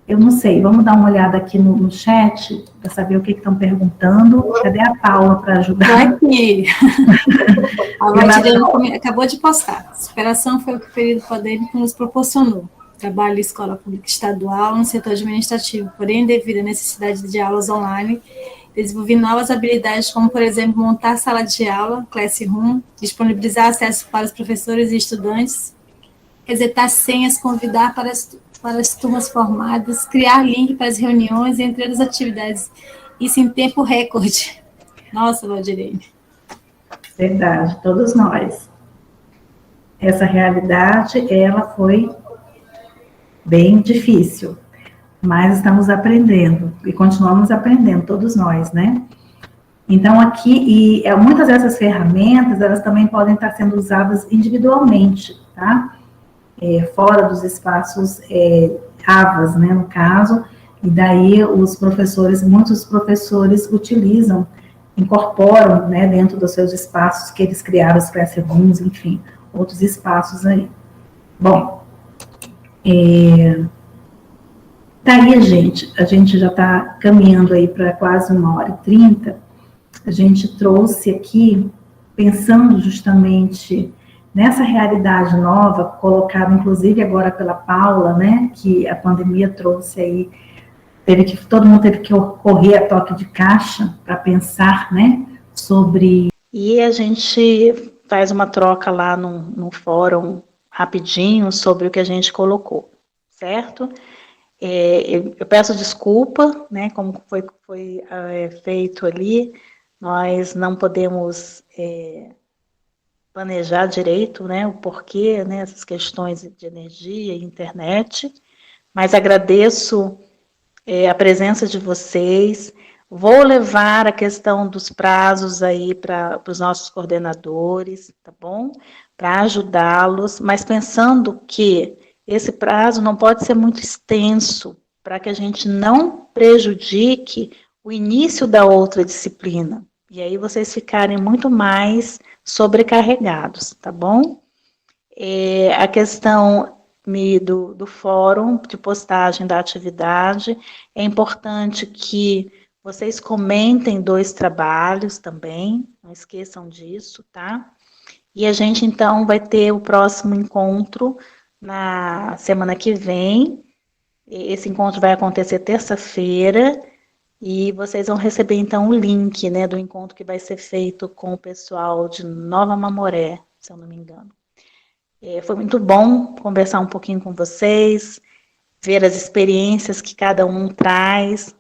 Speaker 1: Eu não sei, vamos dar uma olhada aqui no chat, para saber o que estão perguntando. Cadê a Paula para ajudar?
Speaker 5: Aqui. A Valdirene acabou de postar. A superação foi o que o período pandêmico nos proporcionou. Trabalho em escola pública estadual no setor administrativo, porém, devido à necessidade de aulas online, desenvolvi novas habilidades, como, por exemplo, montar sala de aula, classroom, disponibilizar acesso para os professores e estudantes, resetar senhas, convidar para as turmas formadas, criar link para as reuniões, entre outras atividades. Isso em tempo recorde. Nossa, Valdirene.
Speaker 1: Verdade, todos nós. Essa realidade, ela foi bem difícil, mas estamos aprendendo, e continuamos aprendendo, todos nós, né? Então, aqui, muitas dessas ferramentas, elas também podem estar sendo usadas individualmente, tá? Fora dos espaços AVAs, né, no caso, e daí muitos professores utilizam, incorporam, né, dentro dos seus espaços que eles criaram, os classrooms, enfim, outros espaços aí. Bom, tá aí, a gente já está caminhando aí para quase 1h30, a gente trouxe aqui, pensando justamente nessa realidade nova, colocada inclusive agora pela Paula, né, que a pandemia trouxe aí, todo mundo teve que correr a toque de caixa para pensar, né, sobre... E a gente faz uma troca lá no fórum rapidinho sobre o que a gente colocou, certo? Eu peço desculpa, né, como foi feito ali, nós não podemos... planejar direito, né, o porquê, né, essas questões de energia e internet, mas agradeço a presença de vocês. Vou levar a questão dos prazos aí para os nossos coordenadores, tá bom? Para ajudá-los, mas pensando que esse prazo não pode ser muito extenso, para que a gente não prejudique o início da outra disciplina, e aí vocês ficarem muito mais sobrecarregados, tá bom? A questão do fórum de postagem da atividade, é importante que vocês comentem 2 trabalhos também, não esqueçam disso, tá? E a gente, então, vai ter o próximo encontro na semana que vem. Esse encontro vai acontecer terça-feira, e vocês vão receber, então, o link, né, do encontro que vai ser feito com o pessoal de Nova Mamoré, se eu não me engano. Foi muito bom conversar um pouquinho com vocês, ver as experiências que cada um traz,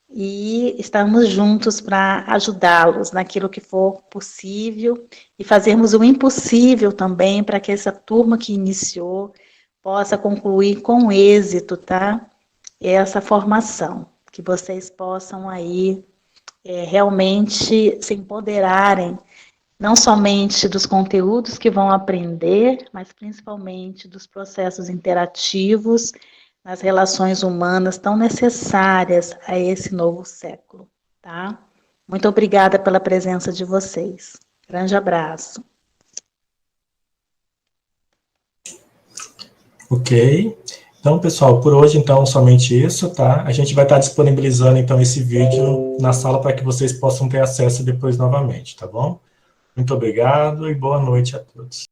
Speaker 1: e estamos juntos para ajudá-los naquilo que for possível e fazermos o impossível também para que essa turma que iniciou possa concluir com êxito, tá? Essa formação, que vocês possam aí realmente se empoderarem, não somente dos conteúdos que vão aprender, mas principalmente dos processos interativos nas relações humanas tão necessárias a esse novo século, tá? Muito obrigada pela presença de vocês. Grande abraço.
Speaker 10: Ok. Então, pessoal, por hoje, então, somente isso, tá? A gente vai estar disponibilizando, então, esse vídeo na sala para que vocês possam ter acesso depois novamente, tá bom? Muito obrigado e boa noite a todos.